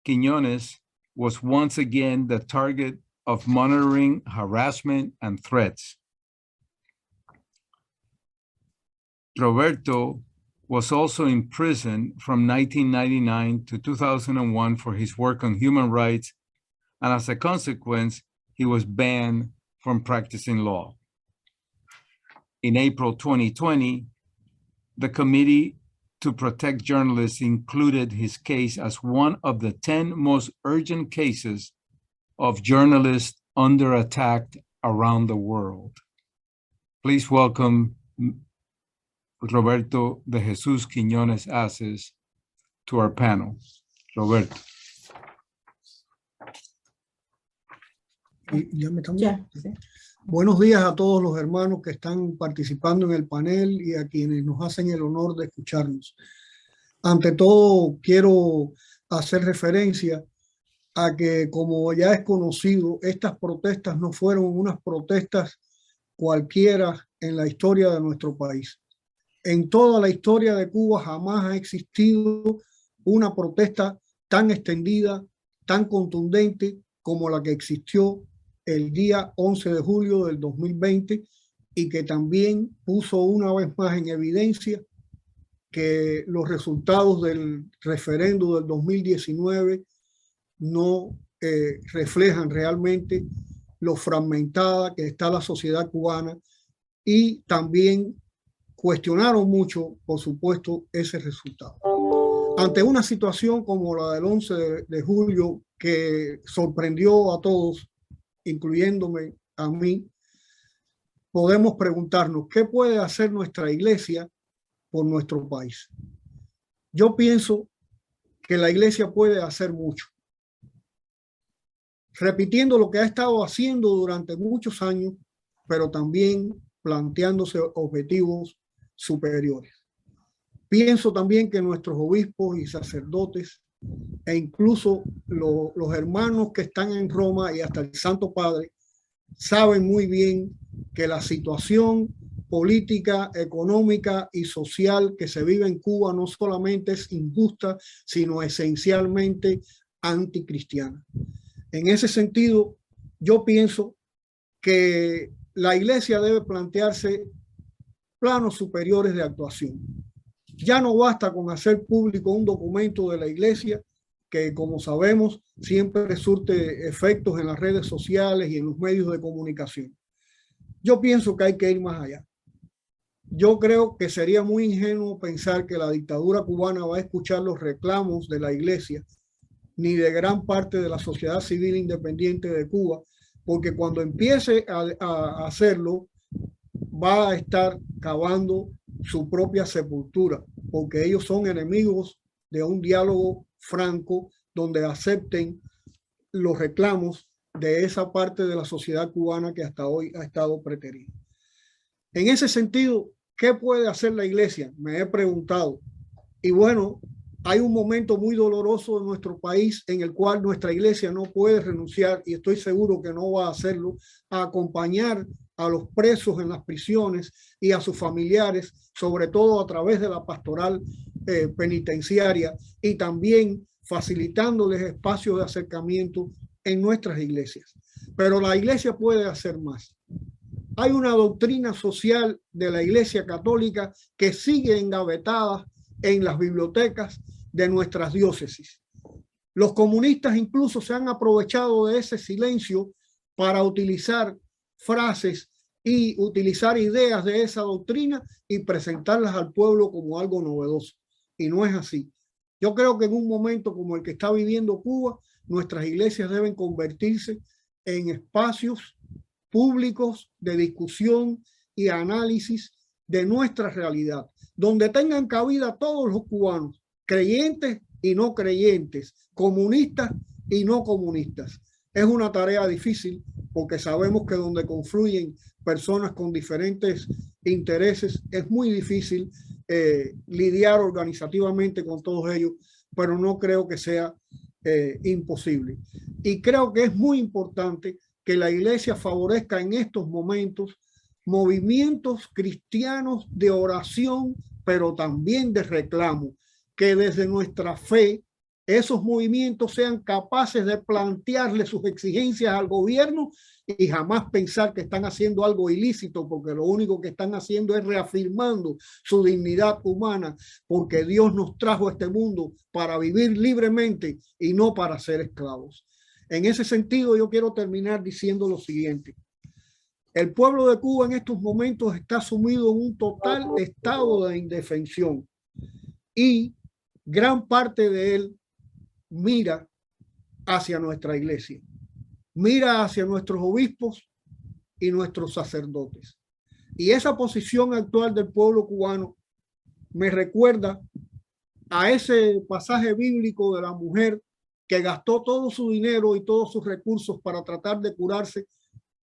Quiñones was once again the target of monitoring, harassment, and threats. Roberto was also in prison from 1999 to 2001 for his work on human rights, and as a consequence, he was banned from practicing law. In April 2020, the Committee to Protect Journalists included his case as one of the 10 most urgent cases of journalists under attack around the world. Please welcome Roberto de Jesus Quiñones Aces to our panel. Roberto. ¿Ya me estamos? Ya, sí. Buenos días a todos los hermanos que están participando en el panel y a quienes nos hacen el honor de escucharnos. Ante todo, quiero hacer referencia a que, como ya es conocido, estas protestas no fueron unas protestas cualquiera en la historia de nuestro país. En toda la historia de Cuba jamás ha existido una protesta tan extendida, tan contundente como la que existió el día 11 de julio del 2020 y que también puso una vez más en evidencia que los resultados del referéndum del 2019 no reflejan realmente lo fragmentada que está la sociedad cubana, y también cuestionaron mucho, por supuesto, ese resultado. Ante una situación como la del 11 de julio que sorprendió a todos, incluyéndome a mí, podemos preguntarnos qué puede hacer nuestra iglesia por nuestro país. Yo pienso que la iglesia puede hacer mucho, repitiendo lo que ha estado haciendo durante muchos años, pero también planteándose objetivos superiores. Pienso también que nuestros obispos y sacerdotes e incluso los hermanos que están en Roma y hasta el Santo Padre saben muy bien que la situación política, económica y social que se vive en Cuba no solamente es injusta, sino esencialmente anticristiana. En ese sentido, yo pienso que la iglesia debe plantearse planos superiores de actuación. Ya no basta con hacer público un documento de la iglesia que, como sabemos, siempre surte efectos en las redes sociales y en los medios de comunicación. Yo pienso que hay que ir más allá. Yo creo que sería muy ingenuo pensar que la dictadura cubana va a escuchar los reclamos de la iglesia ni de gran parte de la sociedad civil independiente de Cuba, porque cuando empiece a hacerlo, va a estar cavando su propia sepultura, porque ellos son enemigos de un diálogo franco donde acepten los reclamos de esa parte de la sociedad cubana que hasta hoy ha estado preterida. En ese sentido, ¿qué puede hacer la iglesia? Me he preguntado. Y bueno, hay un momento muy doloroso en nuestro país en el cual nuestra iglesia no puede renunciar, y estoy seguro que no va a hacerlo, a acompañar a los presos en las prisiones y a sus familiares, sobre todo a través de la pastoral penitenciaria, y también facilitándoles espacios de acercamiento en nuestras iglesias. Pero la iglesia puede hacer más. Hay una doctrina social de la Iglesia Católica que sigue engavetada en las bibliotecas de nuestras diócesis. Los comunistas incluso se han aprovechado de ese silencio para utilizar frases y utilizar ideas de esa doctrina y presentarlas al pueblo como algo novedoso. Y no es así. Yo creo que en un momento como el que está viviendo Cuba, nuestras iglesias deben convertirse en espacios públicos de discusión y análisis de nuestra realidad, donde tengan cabida todos los cubanos, creyentes y no creyentes, comunistas y no comunistas. Es una tarea difícil porque sabemos que donde confluyen personas con diferentes intereses es muy difícil lidiar organizativamente con todos ellos, pero no creo que sea imposible. Y creo que es muy importante que la iglesia favorezca en estos momentos movimientos cristianos de oración, pero también de reclamo, que desde nuestra fe esos movimientos sean capaces de plantearle sus exigencias al gobierno y jamás pensar que están haciendo algo ilícito, porque lo único que están haciendo es reafirmando su dignidad humana, porque Dios nos trajo a este mundo para vivir libremente y no para ser esclavos. En ese sentido, yo quiero terminar diciendo lo siguiente. El pueblo de Cuba en estos momentos está sumido en un total estado de indefensión y gran parte de él mira hacia nuestra iglesia, mira hacia nuestros obispos y nuestros sacerdotes. Y esa posición actual del pueblo cubano me recuerda a ese pasaje bíblico de la mujer que gastó todo su dinero y todos sus recursos para tratar de curarse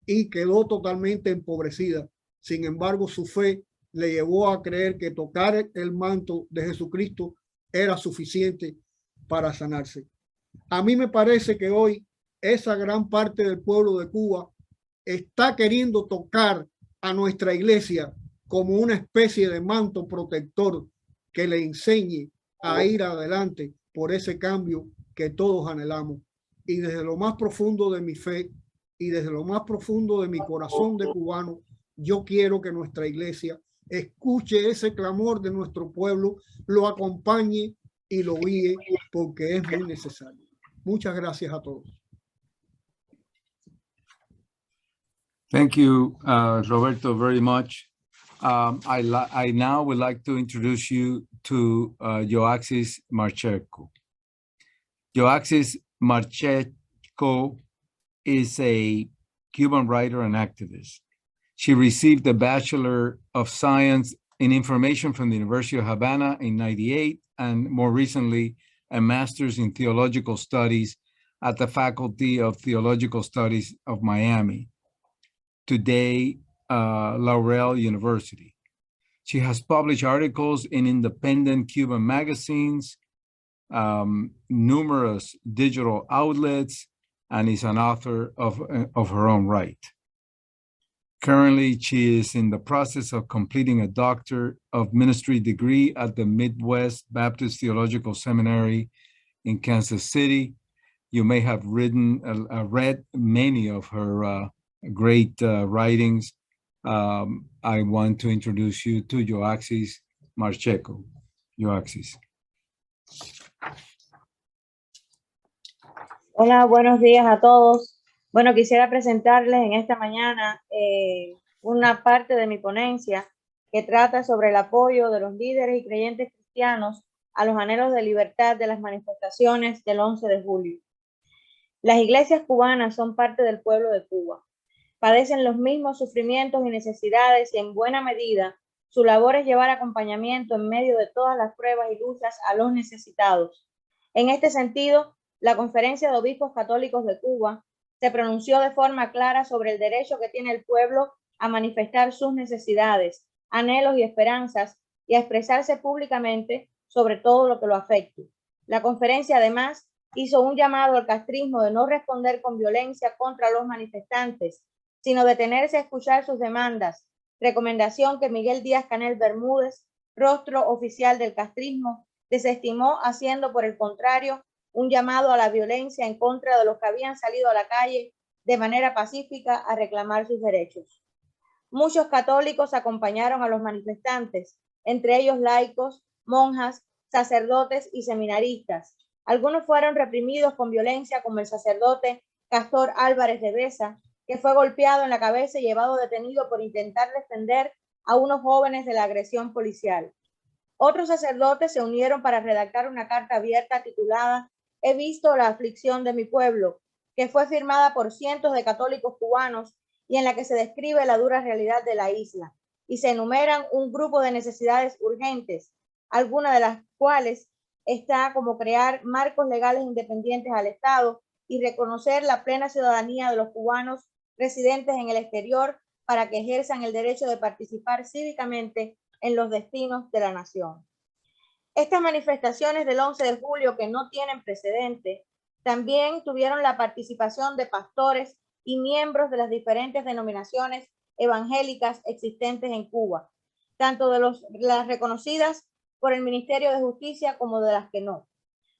y quedó totalmente empobrecida. Sin embargo, su fe le llevó a creer que tocar el manto de Jesucristo era suficiente para sanarse. A mí me parece que hoy esa gran parte del pueblo de Cuba está queriendo tocar a nuestra iglesia como una especie de manto protector que le enseñe a ir adelante por ese cambio que todos anhelamos. Y desde lo más profundo de mi fe y desde lo más profundo de mi corazón de cubano, yo quiero que nuestra iglesia escuche ese clamor de nuestro pueblo, lo acompañe y lo guíe, porque es muy necesario. Muchas gracias a todos. Thank you, Roberto, very much. I now would like to introduce you to Joaxis Marcheco. Joaxis Marcheco is a Cuban writer and activist. She received a Bachelor of Science in Information from the University of Havana in '98, and more recently, a Master's in Theological Studies at the Faculty of Theological Studies of Miami, today Laurel University. She has published articles in independent Cuban magazines, numerous digital outlets, and is an author of her own right. Currently, she is in the process of completing a Doctor of Ministry degree at the Midwest Baptist Theological Seminary in Kansas City. You may have read many of her great writings. I want to introduce you to Joaxis Marcheco. Joaxis. Hola, buenos días a todos. Bueno, quisiera presentarles en esta mañana una parte de mi ponencia que trata sobre el apoyo de los líderes y creyentes cristianos a los anhelos de libertad de las manifestaciones del 11 de julio. Las iglesias cubanas son parte del pueblo de Cuba. Padecen los mismos sufrimientos y necesidades y en buena medida su labor es llevar acompañamiento en medio de todas las pruebas y luchas a los necesitados. En este sentido, la Conferencia de Obispos Católicos de Cuba se pronunció de forma clara sobre el derecho que tiene el pueblo a manifestar sus necesidades, anhelos y esperanzas y a expresarse públicamente sobre todo lo que lo afecte. La conferencia además hizo un llamado al castrismo de no responder con violencia contra los manifestantes, sino detenerse a escuchar sus demandas, recomendación que Miguel Díaz-Canel Bermúdez, rostro oficial del castrismo, desestimó, haciendo por el contrario un llamado a la violencia en contra de los que habían salido a la calle de manera pacífica a reclamar sus derechos. Muchos católicos acompañaron a los manifestantes, entre ellos laicos, monjas, sacerdotes y seminaristas, Algunos fueron reprimidos con violencia, como el sacerdote Castor Álvarez de Besa, que fue golpeado en la cabeza y llevado detenido por intentar defender a unos jóvenes de la agresión policial. Otros sacerdotes se unieron para redactar una carta abierta titulada "He visto la aflicción de mi pueblo", que fue firmada por cientos de católicos cubanos y en la que se describe la dura realidad de la isla y se enumeran un grupo de necesidades urgentes, algunas de las cuales está como crear marcos legales independientes al Estado y reconocer la plena ciudadanía de los cubanos residentes en el exterior para que ejerzan el derecho de participar cívicamente en los destinos de la nación. Estas manifestaciones del 11 de julio, que no tienen precedente, también tuvieron la participación de pastores y miembros de las diferentes denominaciones evangélicas existentes en Cuba, tanto de las reconocidas por el Ministerio de Justicia como de las que no.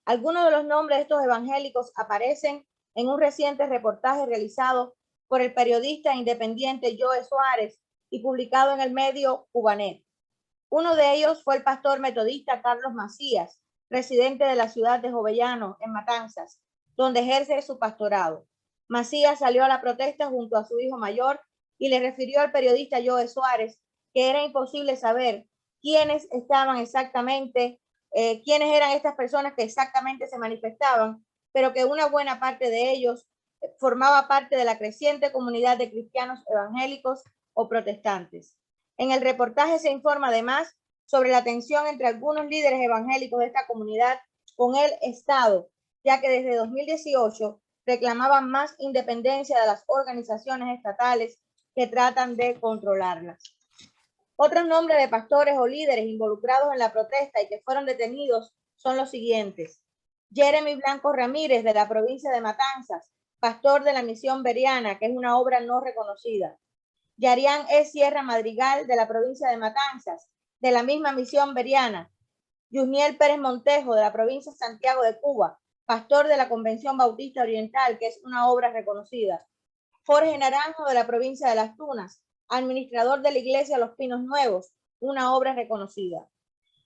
Algunos de los nombres de estos evangélicos aparecen en un reciente reportaje realizado por el periodista independiente Joe Suárez y publicado en el medio Cubanet. Uno de ellos fue el pastor metodista Carlos Macías, residente de la ciudad de Jovellanos, en Matanzas, donde ejerce su pastorado. Macías salió a la protesta junto a su hijo mayor y le refirió al periodista Joe Suárez que era imposible saber quiénes estaban exactamente, quiénes eran estas personas que exactamente se manifestaban, pero que una buena parte de ellos formaba parte de la creciente comunidad de cristianos evangélicos o protestantes. En el reportaje se informa además sobre la tensión entre algunos líderes evangélicos de esta comunidad con el Estado, ya que desde 2018 reclamaban más independencia de las organizaciones estatales que tratan de controlarlas. Otros nombres de pastores o líderes involucrados en la protesta y que fueron detenidos son los siguientes: Jeremy Blanco Ramírez, de la provincia de Matanzas, pastor de la Misión Beriana, que es una obra no reconocida. Yarián E. Sierra Madrigal, de la provincia de Matanzas, de la misma Misión Beriana. Yusniel Pérez Montejo, de la provincia de Santiago de Cuba, pastor de la Convención Bautista Oriental, que es una obra reconocida. Jorge Naranjo, de la provincia de Las Tunas, administrador de la iglesia Los Pinos Nuevos, una obra reconocida.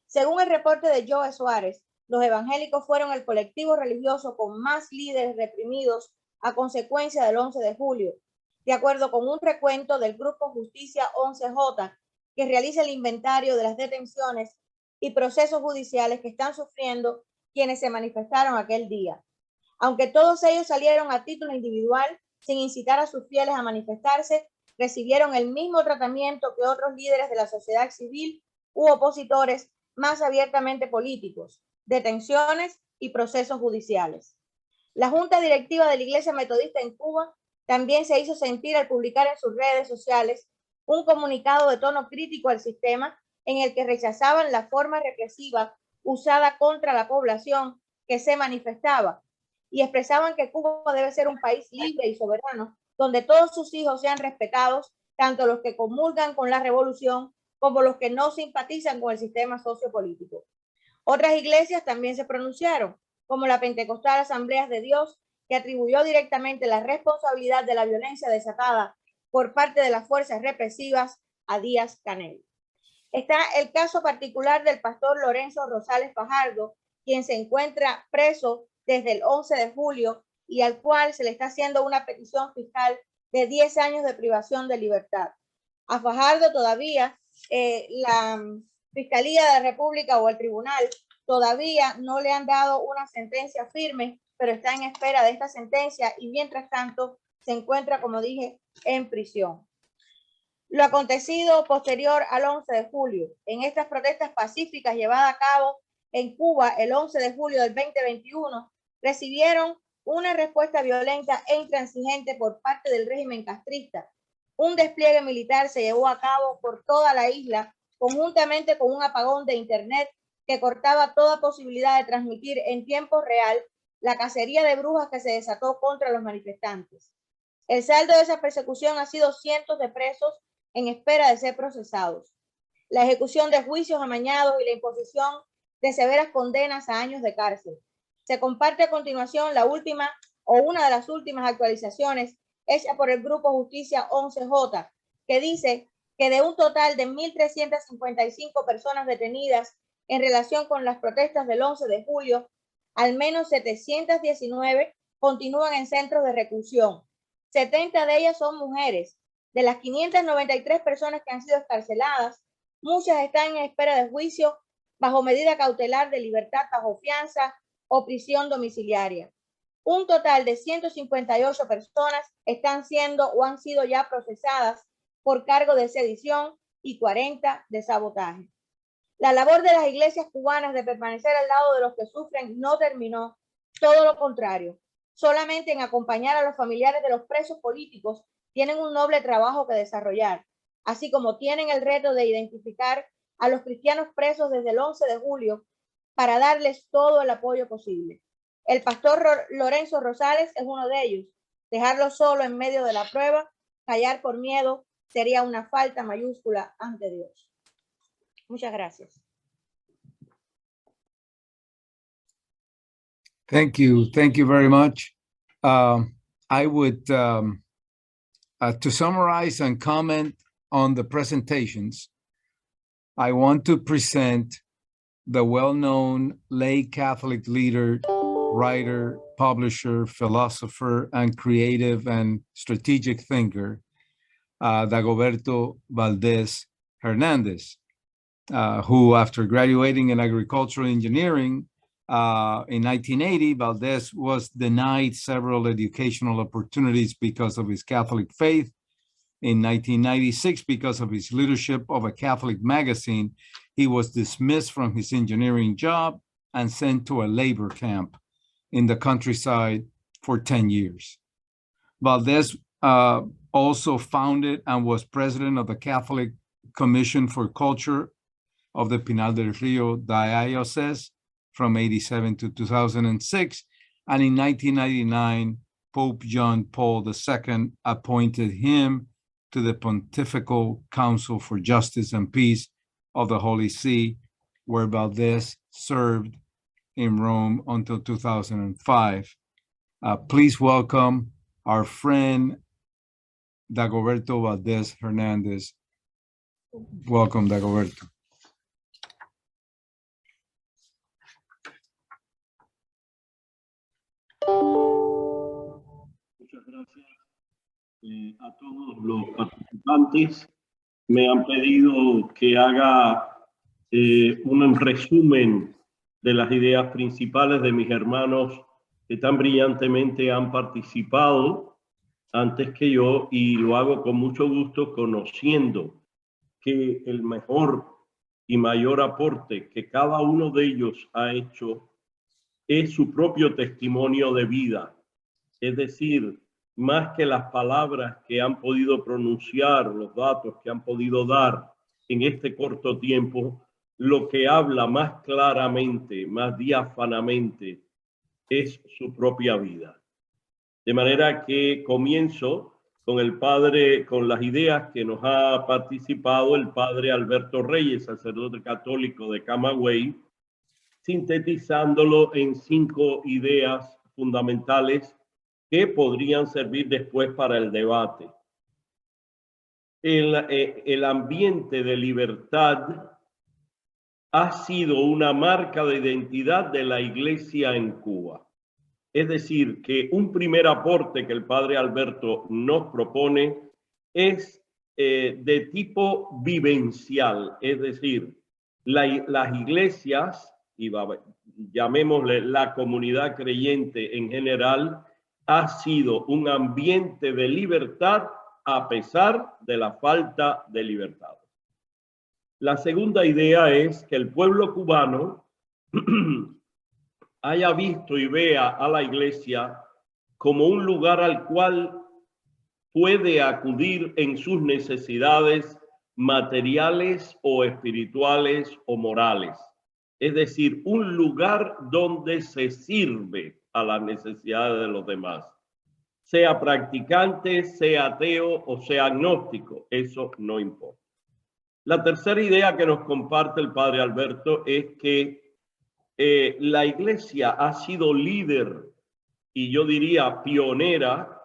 Según el reporte de Joe Suárez, los evangélicos fueron el colectivo religioso con más líderes reprimidos a consecuencia del 11 de julio, de acuerdo con un recuento del Grupo Justicia 11J, que realiza el inventario de las detenciones y procesos judiciales que están sufriendo quienes se manifestaron aquel día. Aunque todos ellos salieron a título individual, sin incitar a sus fieles a manifestarse, recibieron el mismo tratamiento que otros líderes de la sociedad civil u opositores más abiertamente políticos, detenciones y procesos judiciales. La Junta Directiva de la Iglesia Metodista en Cuba también se hizo sentir al publicar en sus redes sociales un comunicado de tono crítico al sistema en el que rechazaban la forma represiva usada contra la población que se manifestaba y expresaban que Cuba debe ser un país libre y soberano, donde todos sus hijos sean respetados, tanto los que comulgan con la revolución como los que no simpatizan con el sistema sociopolítico. Otras iglesias también se pronunciaron, como la Pentecostal Asambleas de Dios, que atribuyó directamente la responsabilidad de la violencia desatada por parte de las fuerzas represivas a Díaz-Canel. Está el caso particular del pastor Lorenzo Rosales Fajardo, quien se encuentra preso desde el 11 de julio y al cual se le está haciendo una petición fiscal de 10 años de privación de libertad. A Fajardo todavía la Fiscalía de la República o el tribunal todavía no le han dado una sentencia firme, pero está en espera de esta sentencia y mientras tanto se encuentra, como dije, en prisión. Lo acontecido posterior al 11 de julio, en estas protestas pacíficas llevadas a cabo en Cuba el 11 de julio del 2021, recibieron una respuesta violenta e intransigente por parte del régimen castrista. Un despliegue militar se llevó a cabo por toda la isla, conjuntamente con un apagón de internet que cortaba toda posibilidad de transmitir en tiempo real la cacería de brujas que se desató contra los manifestantes. El saldo de esa persecución ha sido cientos de presos en espera de ser procesados, la ejecución de juicios amañados y la imposición de severas condenas a años de cárcel. Se comparte a continuación la última o una de las últimas actualizaciones hecha por el Grupo Justicia 11J, que dice que de un total de 1.355 personas detenidas en relación con las protestas del 11 de julio, Al menos 719 continúan en centros de reclusión. 70 de ellas son mujeres. De las 593 personas que han sido escarceladas, muchas están en espera de juicio bajo medida cautelar de libertad bajo fianza o prisión domiciliaria. Un total de 158 personas están siendo o han sido ya procesadas por cargo de sedición y 40 de sabotaje. La labor de las iglesias cubanas de permanecer al lado de los que sufren no terminó, todo lo contrario. Solamente en acompañar a los familiares de los presos políticos tienen un noble trabajo que desarrollar, así como tienen el reto de identificar a los cristianos presos desde el 11 de julio para darles todo el apoyo posible. El pastor Lorenzo Rosales es uno de ellos. Dejarlo solo en medio de la prueba, callar por miedo, sería una falta mayúscula ante Dios. Muchas gracias. Thank you very much. I would, to summarize and comment on the presentations, I want to present the well-known lay Catholic leader, writer, publisher, philosopher, and creative and strategic thinker, Dagoberto Valdez Hernandez, who, after graduating in agricultural engineering in 1980, Valdez was denied several educational opportunities because of his Catholic faith. In 1996, because of his leadership of a Catholic magazine, he was dismissed from his engineering job and sent to a labor camp in the countryside for 10 years. Valdez also founded and was president of the Catholic Commission for Culture of the Pinal del Rio Diocese from 87 to 2006. And in 1999, Pope John Paul II appointed him to the Pontifical Council for Justice and Peace of the Holy See, where Valdez served in Rome until 2005. Please welcome our friend, Dagoberto Valdez Hernandez. Welcome, Dagoberto. Muchas gracias a todos los participantes. Me han pedido que haga un resumen de las ideas principales de mis hermanos que tan brillantemente han participado antes que yo, y lo hago con mucho gusto, conociendo que el mejor y mayor aporte que cada uno de ellos ha hecho es su propio testimonio de vida. Es decir, más que las palabras que han podido pronunciar, los datos que han podido dar en este corto tiempo, lo que habla más claramente, más diáfanamente, es su propia vida. De manera que comienzo con las ideas que nos ha participado el padre Alberto Reyes, sacerdote católico de Camagüey, sintetizándolo en 5 ideas fundamentales que podrían servir después para el debate. El ambiente de libertad ha sido una marca de identidad de la Iglesia en Cuba. Es decir, que un primer aporte que el padre Alberto nos propone es de tipo vivencial, es decir, las iglesias, y llamémosle la comunidad creyente en general, ha sido un ambiente de libertad a pesar de la falta de libertad. La segunda idea es que el pueblo cubano haya visto y vea a la iglesia como un lugar al cual puede acudir en sus necesidades materiales o espirituales o morales. Es decir, un lugar donde se sirve a las necesidades de los demás. Sea practicante, sea ateo o sea agnóstico, eso no importa. La tercera idea que nos comparte el padre Alberto es que la iglesia ha sido líder, y yo diría pionera,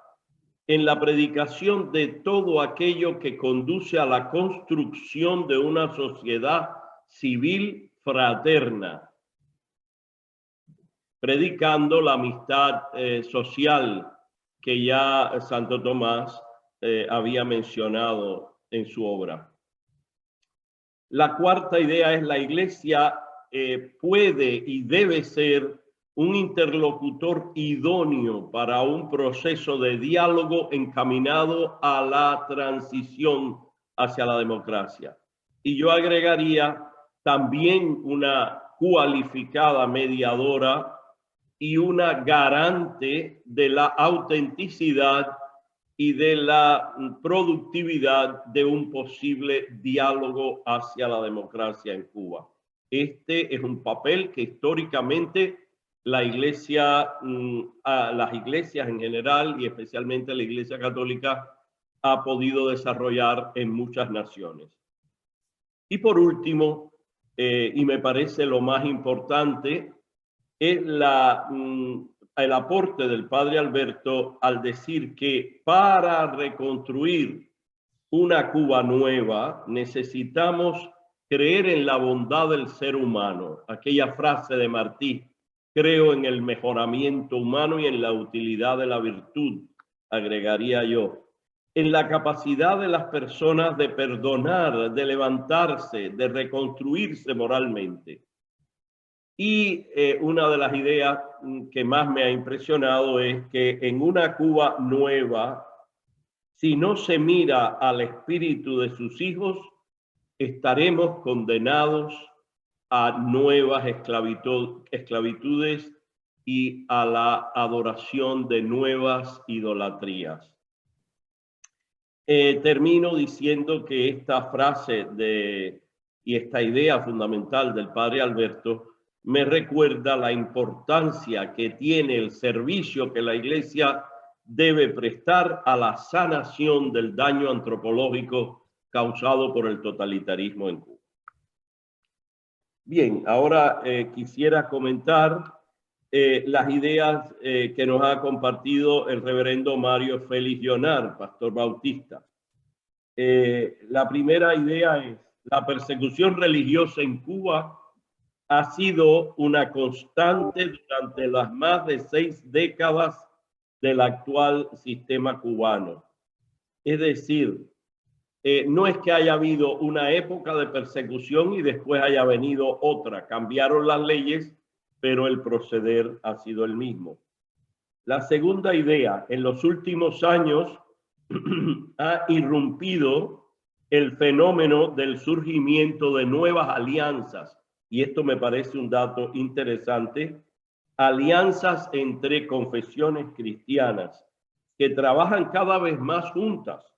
en la predicación de todo aquello que conduce a la construcción de una sociedad civil fraterna. predicando la amistad social que ya Santo Tomás había mencionado en su obra. La cuarta idea es: la Iglesia puede y debe ser un interlocutor idóneo para un proceso de diálogo encaminado a la transición hacia la democracia. Y yo agregaría también una cualificada mediadora y una garante de la autenticidad y de la productividad de un posible diálogo hacia la democracia en Cuba. Este es un papel que históricamente la Iglesia, las iglesias en general y especialmente la Iglesia Católica ha podido desarrollar en muchas naciones. Y por último, y me parece lo más importante, es el aporte del padre Alberto al decir que para reconstruir una Cuba nueva necesitamos creer en la bondad del ser humano. Aquella frase de Martí: creo en el mejoramiento humano y en la utilidad de la virtud, agregaría yo. En la capacidad de las personas de perdonar, de levantarse, de reconstruirse moralmente. Y una de las ideas que más me ha impresionado es que en una Cuba nueva, si no se mira al espíritu de sus hijos, estaremos condenados a nuevas esclavitudes y a la adoración de nuevas idolatrías. Termino diciendo que esta frase y esta idea fundamental del padre Alberto me recuerda la importancia que tiene el servicio que la Iglesia debe prestar a la sanación del daño antropológico causado por el totalitarismo en Cuba. Bien, ahora quisiera comentar las ideas que nos ha compartido el reverendo Mario Félix Llonar, pastor bautista. La primera idea es: la persecución religiosa en Cuba ha sido una constante durante las más de 6 décadas del actual sistema cubano. Es decir, no es que haya habido una época de persecución y después haya venido otra. Cambiaron las leyes, pero el proceder ha sido el mismo. La segunda idea: en los últimos años ha irrumpido el fenómeno del surgimiento de nuevas alianzas, y esto me parece un dato interesante, alianzas entre confesiones cristianas que trabajan cada vez más juntas.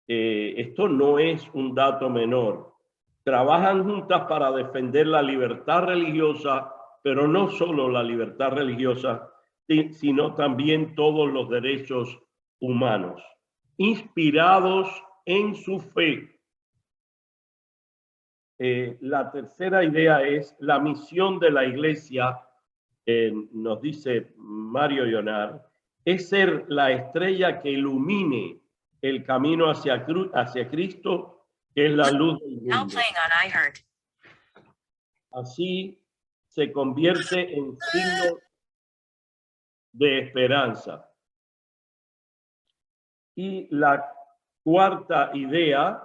Esto no es un dato menor. Trabajan juntas para defender la libertad religiosa, pero no solo la libertad religiosa, sino también todos los derechos humanos, inspirados en su fe. La tercera idea es la misión de la Iglesia, nos dice Mario Llonar, es ser la estrella que ilumine el camino hacia Cristo, que es la luz del mundo. Así se convierte en signo de esperanza. Y la cuarta idea: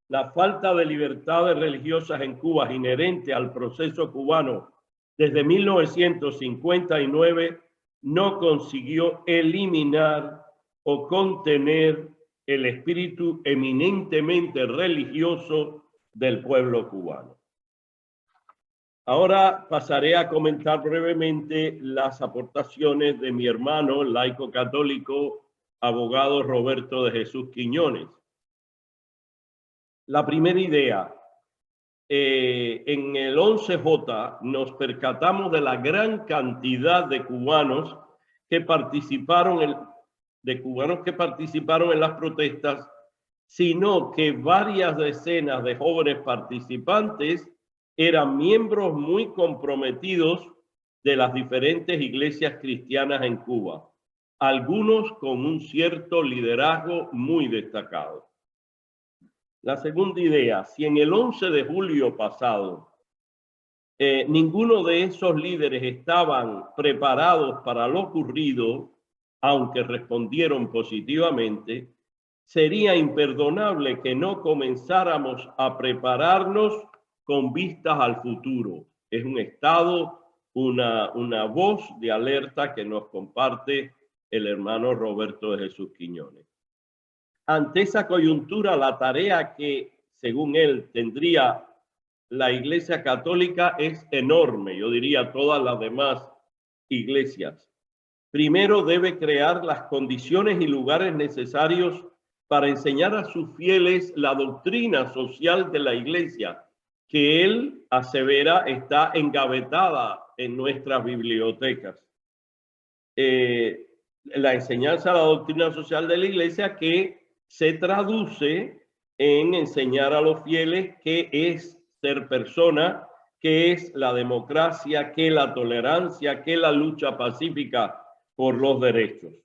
la falta de libertades religiosas en Cuba es inherente al proceso cubano. Desde 1959 no consiguió eliminar o contener el espíritu eminentemente religioso del pueblo cubano. Ahora pasaré a comentar brevemente las aportaciones de mi hermano, el laico católico, abogado Roberto de Jesús Quiñones. La primera idea: en el 11J nos percatamos de la gran cantidad de cubanos que participaron en las protestas, sino que varias decenas de jóvenes participantes eran miembros muy comprometidos de las diferentes iglesias cristianas en Cuba, algunos con un cierto liderazgo muy destacado. La segunda idea: si en el 11 de julio pasado ninguno de esos líderes estaban preparados para lo ocurrido, aunque respondieron positivamente, sería imperdonable que no comenzáramos a prepararnos con vistas al futuro. Es un estado, una voz de alerta que nos comparte el hermano Roberto de Jesús Quiñones. Ante esa coyuntura, la tarea que, según él, tendría la Iglesia Católica es enorme, yo diría todas las demás iglesias. Primero debe crear las condiciones y lugares necesarios para enseñar a sus fieles la doctrina social de la Iglesia, que él asevera está engavetada en nuestras bibliotecas. La enseñanza de la doctrina social de la Iglesia que se traduce en enseñar a los fieles qué es ser persona, qué es la democracia, qué es la tolerancia, qué es la lucha pacífica por los derechos.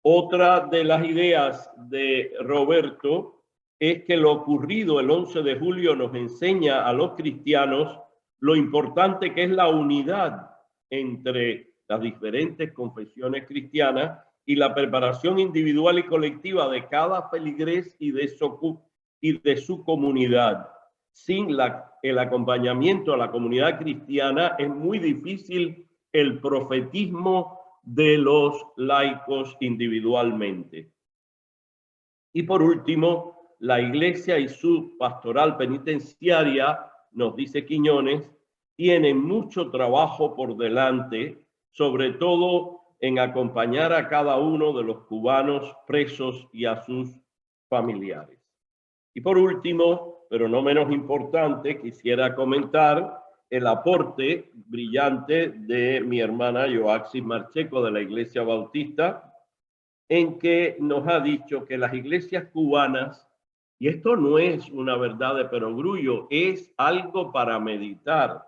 Otra de las ideas de Roberto es que lo ocurrido el 11 de julio nos enseña a los cristianos lo importante que es la unidad entre las diferentes confesiones cristianas y la preparación individual y colectiva de cada feligrés y de su comunidad. Sin el acompañamiento a la comunidad cristiana es muy difícil el profetismo de los laicos individualmente. Y por último, la Iglesia y su pastoral penitenciaria, nos dice Quiñones, tienen mucho trabajo por delante, sobre todo en acompañar a cada uno de los cubanos presos y a sus familiares. Y por último, pero no menos importante, quisiera comentar el aporte brillante de mi hermana Joaxis Marcheco de la Iglesia Bautista, en que nos ha dicho que las iglesias cubanas, y esto no es una verdad de perogrullo, es algo para meditar.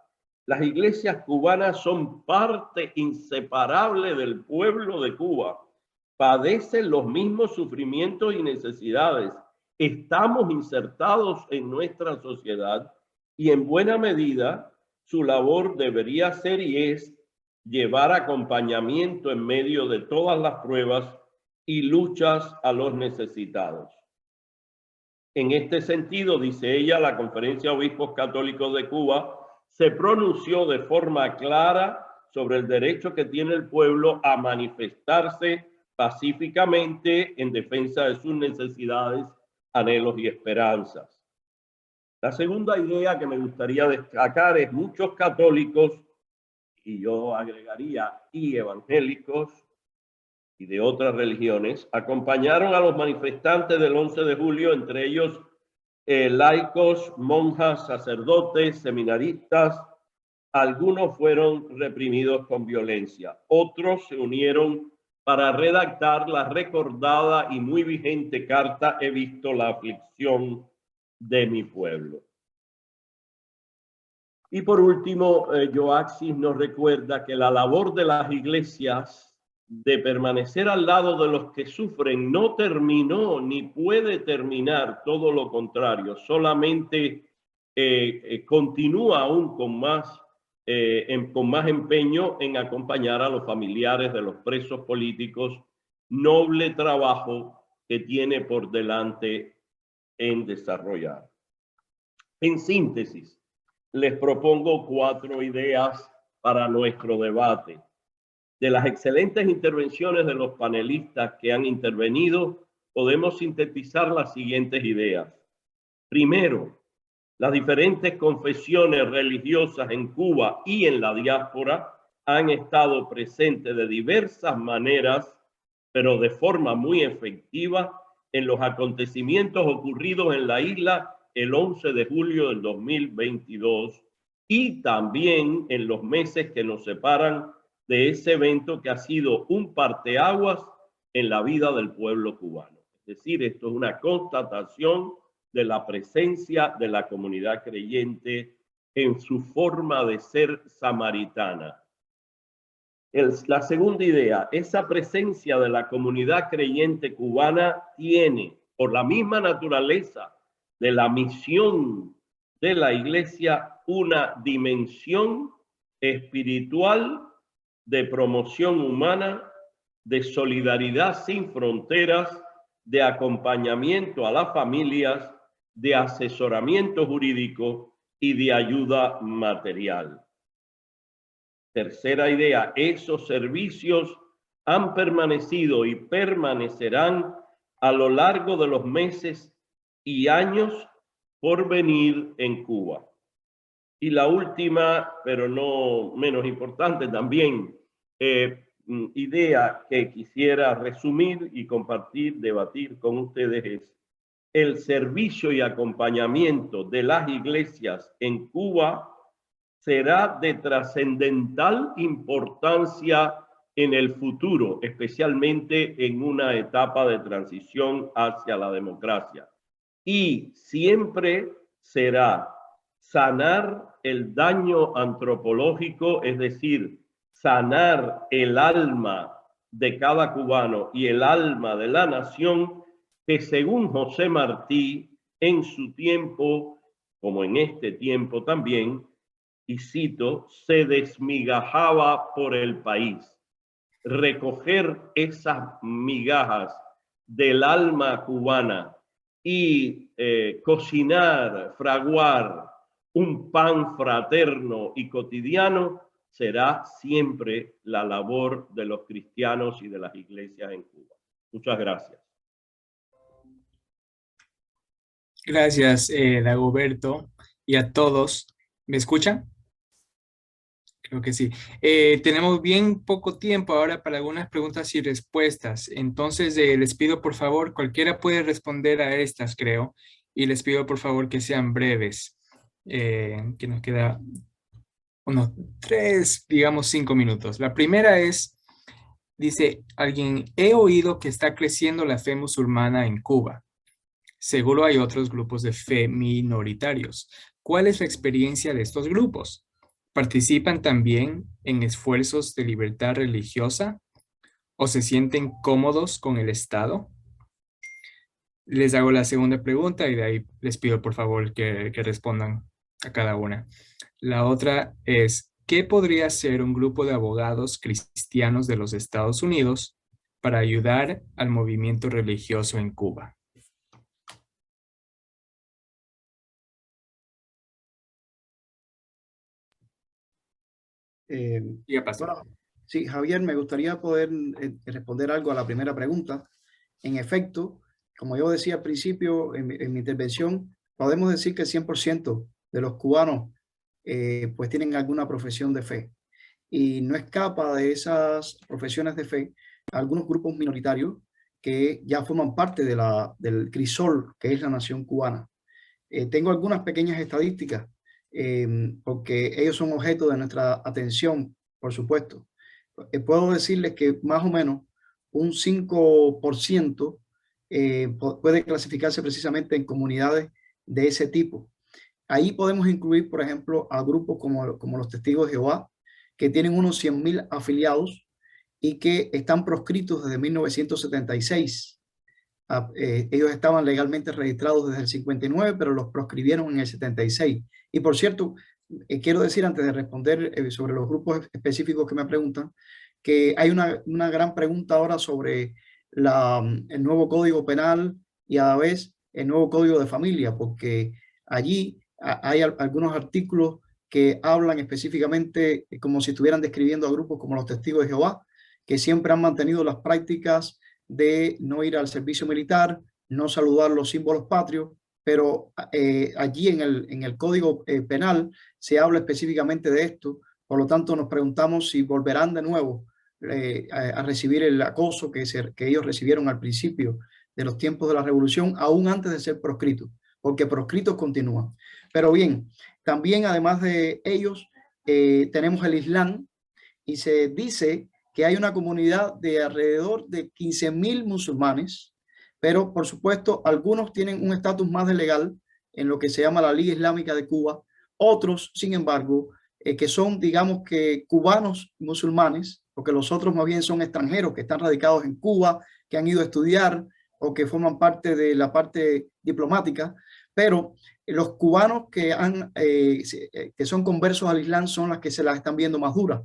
Las iglesias cubanas son parte inseparable del pueblo de Cuba. Padecen los mismos sufrimientos y necesidades. Estamos insertados en nuestra sociedad y en buena medida su labor debería ser y es llevar acompañamiento en medio de todas las pruebas y luchas a los necesitados. En este sentido, dice ella, la Conferencia de Obispos Católicos de Cuba se pronunció de forma clara sobre el derecho que tiene el pueblo a manifestarse pacíficamente en defensa de sus necesidades, anhelos y esperanzas. La segunda idea que me gustaría destacar es muchos católicos, y yo agregaría y evangélicos y de otras religiones, acompañaron a los manifestantes del 11 de julio, entre ellos laicos, monjas, sacerdotes, seminaristas. Algunos fueron reprimidos con violencia, otros se unieron para redactar la recordada y muy vigente carta He visto la aflicción de mi pueblo. Y por último, Joaxis nos recuerda que la labor de las iglesias de permanecer al lado de los que sufren no terminó ni puede terminar, todo lo contrario, solamente continúa aún con más empeño en acompañar a los familiares de los presos políticos, noble trabajo que tiene por delante en desarrollar. En síntesis, les propongo 4 ideas para nuestro debate. De las excelentes intervenciones de los panelistas que han intervenido, podemos sintetizar las siguientes ideas. Primero, las diferentes confesiones religiosas en Cuba y en la diáspora han estado presentes de diversas maneras, pero de forma muy efectiva, en los acontecimientos ocurridos en la isla el 11 de julio del 2022 y también en los meses que nos separan de ese evento que ha sido un parteaguas en la vida del pueblo cubano. Es decir, esto es una constatación de la presencia de la comunidad creyente en su forma de ser samaritana. La segunda idea, esa presencia de la comunidad creyente cubana tiene, por la misma naturaleza de la misión de la Iglesia una dimensión espiritual de promoción humana, de solidaridad sin fronteras, de acompañamiento a las familias, de asesoramiento jurídico y de ayuda material. Tercera idea, esos servicios han permanecido y permanecerán a lo largo de los meses y años por venir en Cuba. Y la última, pero no menos importante también, idea que quisiera resumir y compartir, debatir con ustedes es el servicio y acompañamiento de las iglesias en Cuba será de trascendental importancia en el futuro, especialmente en una etapa de transición hacia la democracia. Y siempre será sanar el daño antropológico, es decir, sanar el alma de cada cubano y el alma de la nación, que según José Martí, en su tiempo, como en este tiempo también, y cito, se desmigajaba por el país. Recoger esas migajas del alma cubana y cocinar, fraguar un pan fraterno y cotidiano será siempre la labor de los cristianos y de las iglesias en Cuba. Muchas gracias. Gracias, Dagoberto, y a todos. ¿Me escuchan? Creo que sí. Tenemos bien poco tiempo ahora para algunas preguntas y respuestas. Entonces, les pido por favor, cualquiera puede responder a estas, creo. Y les pido por favor que sean breves. Que nos queda unos 3, digamos 5 minutos. La primera es, dice alguien, he oído que está creciendo la fe musulmana en Cuba. Seguro hay otros grupos de fe minoritarios. ¿Cuál es la experiencia de estos grupos? ¿Participan también en esfuerzos de libertad religiosa o se sienten cómodos con el Estado? Les hago la segunda pregunta y de ahí les pido por favor que respondan a cada una. La otra es, ¿qué podría hacer un grupo de abogados cristianos de los Estados Unidos para ayudar al movimiento religioso en Cuba? Bueno, sí, Javier, me gustaría poder responder algo a la primera pregunta. En efecto, como yo decía al principio en mi intervención, podemos decir que el 100% de los cubanos pues tienen alguna profesión de fe. Y no escapa de esas profesiones de fe algunos grupos minoritarios que ya forman parte del crisol que es la nación cubana. Tengo algunas pequeñas estadísticas porque ellos son objeto de nuestra atención, por supuesto. Puedo decirles que más o menos un 5% puede clasificarse precisamente en comunidades de ese tipo. Ahí podemos incluir, por ejemplo, a grupos como los Testigos de Jehová, que tienen unos 100.000 afiliados y que están proscritos desde 1976. Ellos estaban legalmente registrados desde el 59, pero los proscribieron en el 76. Y por cierto, quiero decir antes de responder sobre los grupos específicos que me preguntan, que hay una gran pregunta ahora sobre el nuevo Código Penal y a la vez el nuevo Código de Familia, porque allí hay algunos artículos que hablan específicamente como si estuvieran describiendo a grupos como los Testigos de Jehová, que siempre han mantenido las prácticas de no ir al servicio militar, no saludar los símbolos patrios, pero allí en el Código Penal se habla específicamente de esto. Por lo tanto, nos preguntamos si volverán de nuevo a recibir el acoso que ellos recibieron al principio de los tiempos de la revolución, aún antes de ser proscritos, porque proscritos continúan. Pero bien, también además de ellos, tenemos el Islam y se dice que hay una comunidad de alrededor de 15.000 musulmanes, pero por supuesto algunos tienen un estatus más de legal en lo que se llama la Liga Islámica de Cuba, otros, sin embargo, que son, digamos que cubanos musulmanes, porque los otros más bien son extranjeros que están radicados en Cuba, que han ido a estudiar o que forman parte de la parte diplomática, pero los cubanos que son conversos al Islam son las que se las están viendo más duras.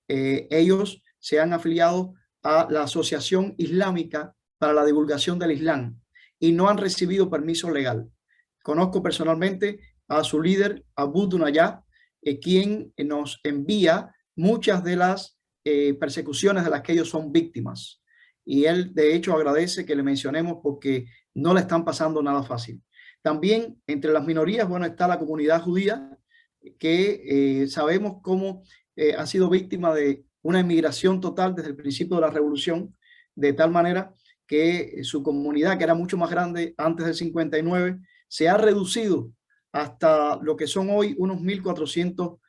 Ellos se han afiliado a la Asociación Islámica para la Divulgación del Islam y no han recibido permiso legal. Conozco personalmente a su líder, Abu Dunayá, quien nos envía muchas de las persecuciones de las que ellos son víctimas. Y él, de hecho, agradece que le mencionemos porque no le están pasando nada fácil. También entre las minorías, bueno, está la comunidad judía, que sabemos cómo ha sido víctima de una emigración total desde el principio de la revolución, de tal manera que su comunidad, que era mucho más grande antes del 59, se ha reducido hasta lo que son hoy unos 1.400,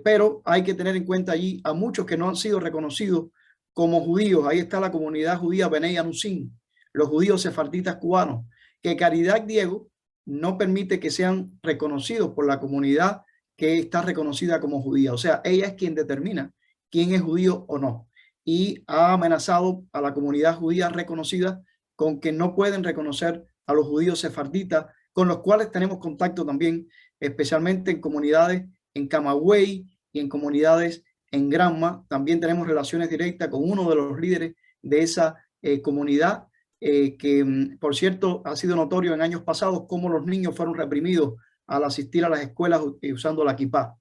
pero hay que tener en cuenta allí a muchos que no han sido reconocidos como judíos. Ahí está la comunidad judía Benei Anusim, los judíos sefarditas cubanos, que Caridad Diego no permite que sean reconocidos por la comunidad que está reconocida como judía. O sea, ella es quien determina quién es judío o no. Y ha amenazado a la comunidad judía reconocida con que no pueden reconocer a los judíos sefarditas, con los cuales tenemos contacto también, especialmente en comunidades en Camagüey y en comunidades en Granma. También tenemos relaciones directas con uno de los líderes de esa comunidad, que por cierto ha sido notorio en años pasados cómo los niños fueron reprimidos al asistir a las escuelas usando la kipá.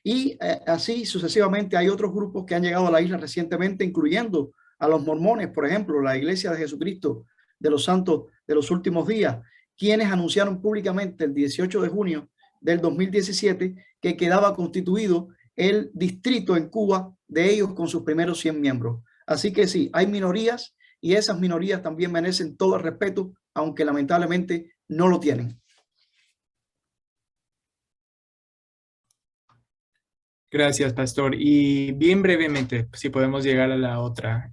Y así sucesivamente hay otros grupos que han llegado a la isla recientemente, incluyendo a los mormones, por ejemplo, la Iglesia de Jesucristo de los Santos de los Últimos Días, quienes anunciaron públicamente el 18 de junio del 2017 que quedaba constituido el distrito en Cuba de ellos con sus primeros 100 miembros. Así que sí, hay minorías y esas minorías también merecen todo el respeto, aunque lamentablemente no lo tienen. Gracias, Pastor. Y bien brevemente, si podemos llegar a la otra,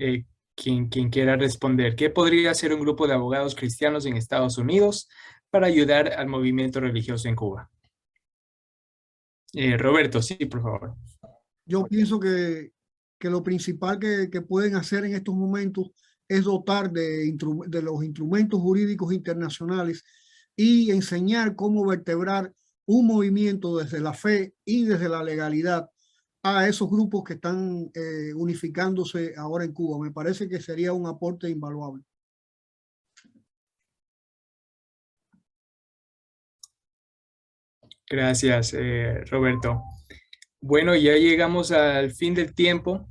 quien quiera responder, ¿qué podría hacer un grupo de abogados cristianos en Estados Unidos para ayudar al movimiento religioso en Cuba? Roberto, sí, por favor. Yo pienso que lo principal que pueden hacer en estos momentos es dotar de los instrumentos jurídicos internacionales y enseñar cómo vertebrar un movimiento desde la fe y desde la legalidad a esos grupos que están unificándose ahora en Cuba. Me parece que sería un aporte invaluable. Gracias, Roberto. Bueno, ya llegamos al fin del tiempo.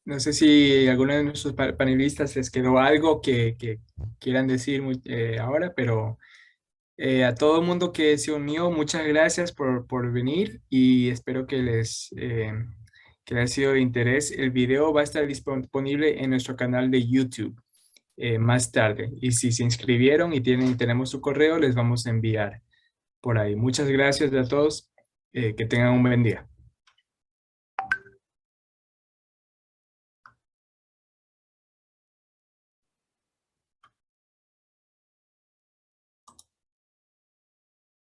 No sé si a alguno de nuestros panelistas les quedó algo que quieran decir ahora, pero a todo el mundo que se unió, muchas gracias por venir y espero que les haya sido de interés. El video va a estar disponible en nuestro canal de YouTube más tarde. Y si se inscribieron y tenemos su correo, les vamos a enviar por ahí. Muchas gracias a todos. Que tengan un buen día.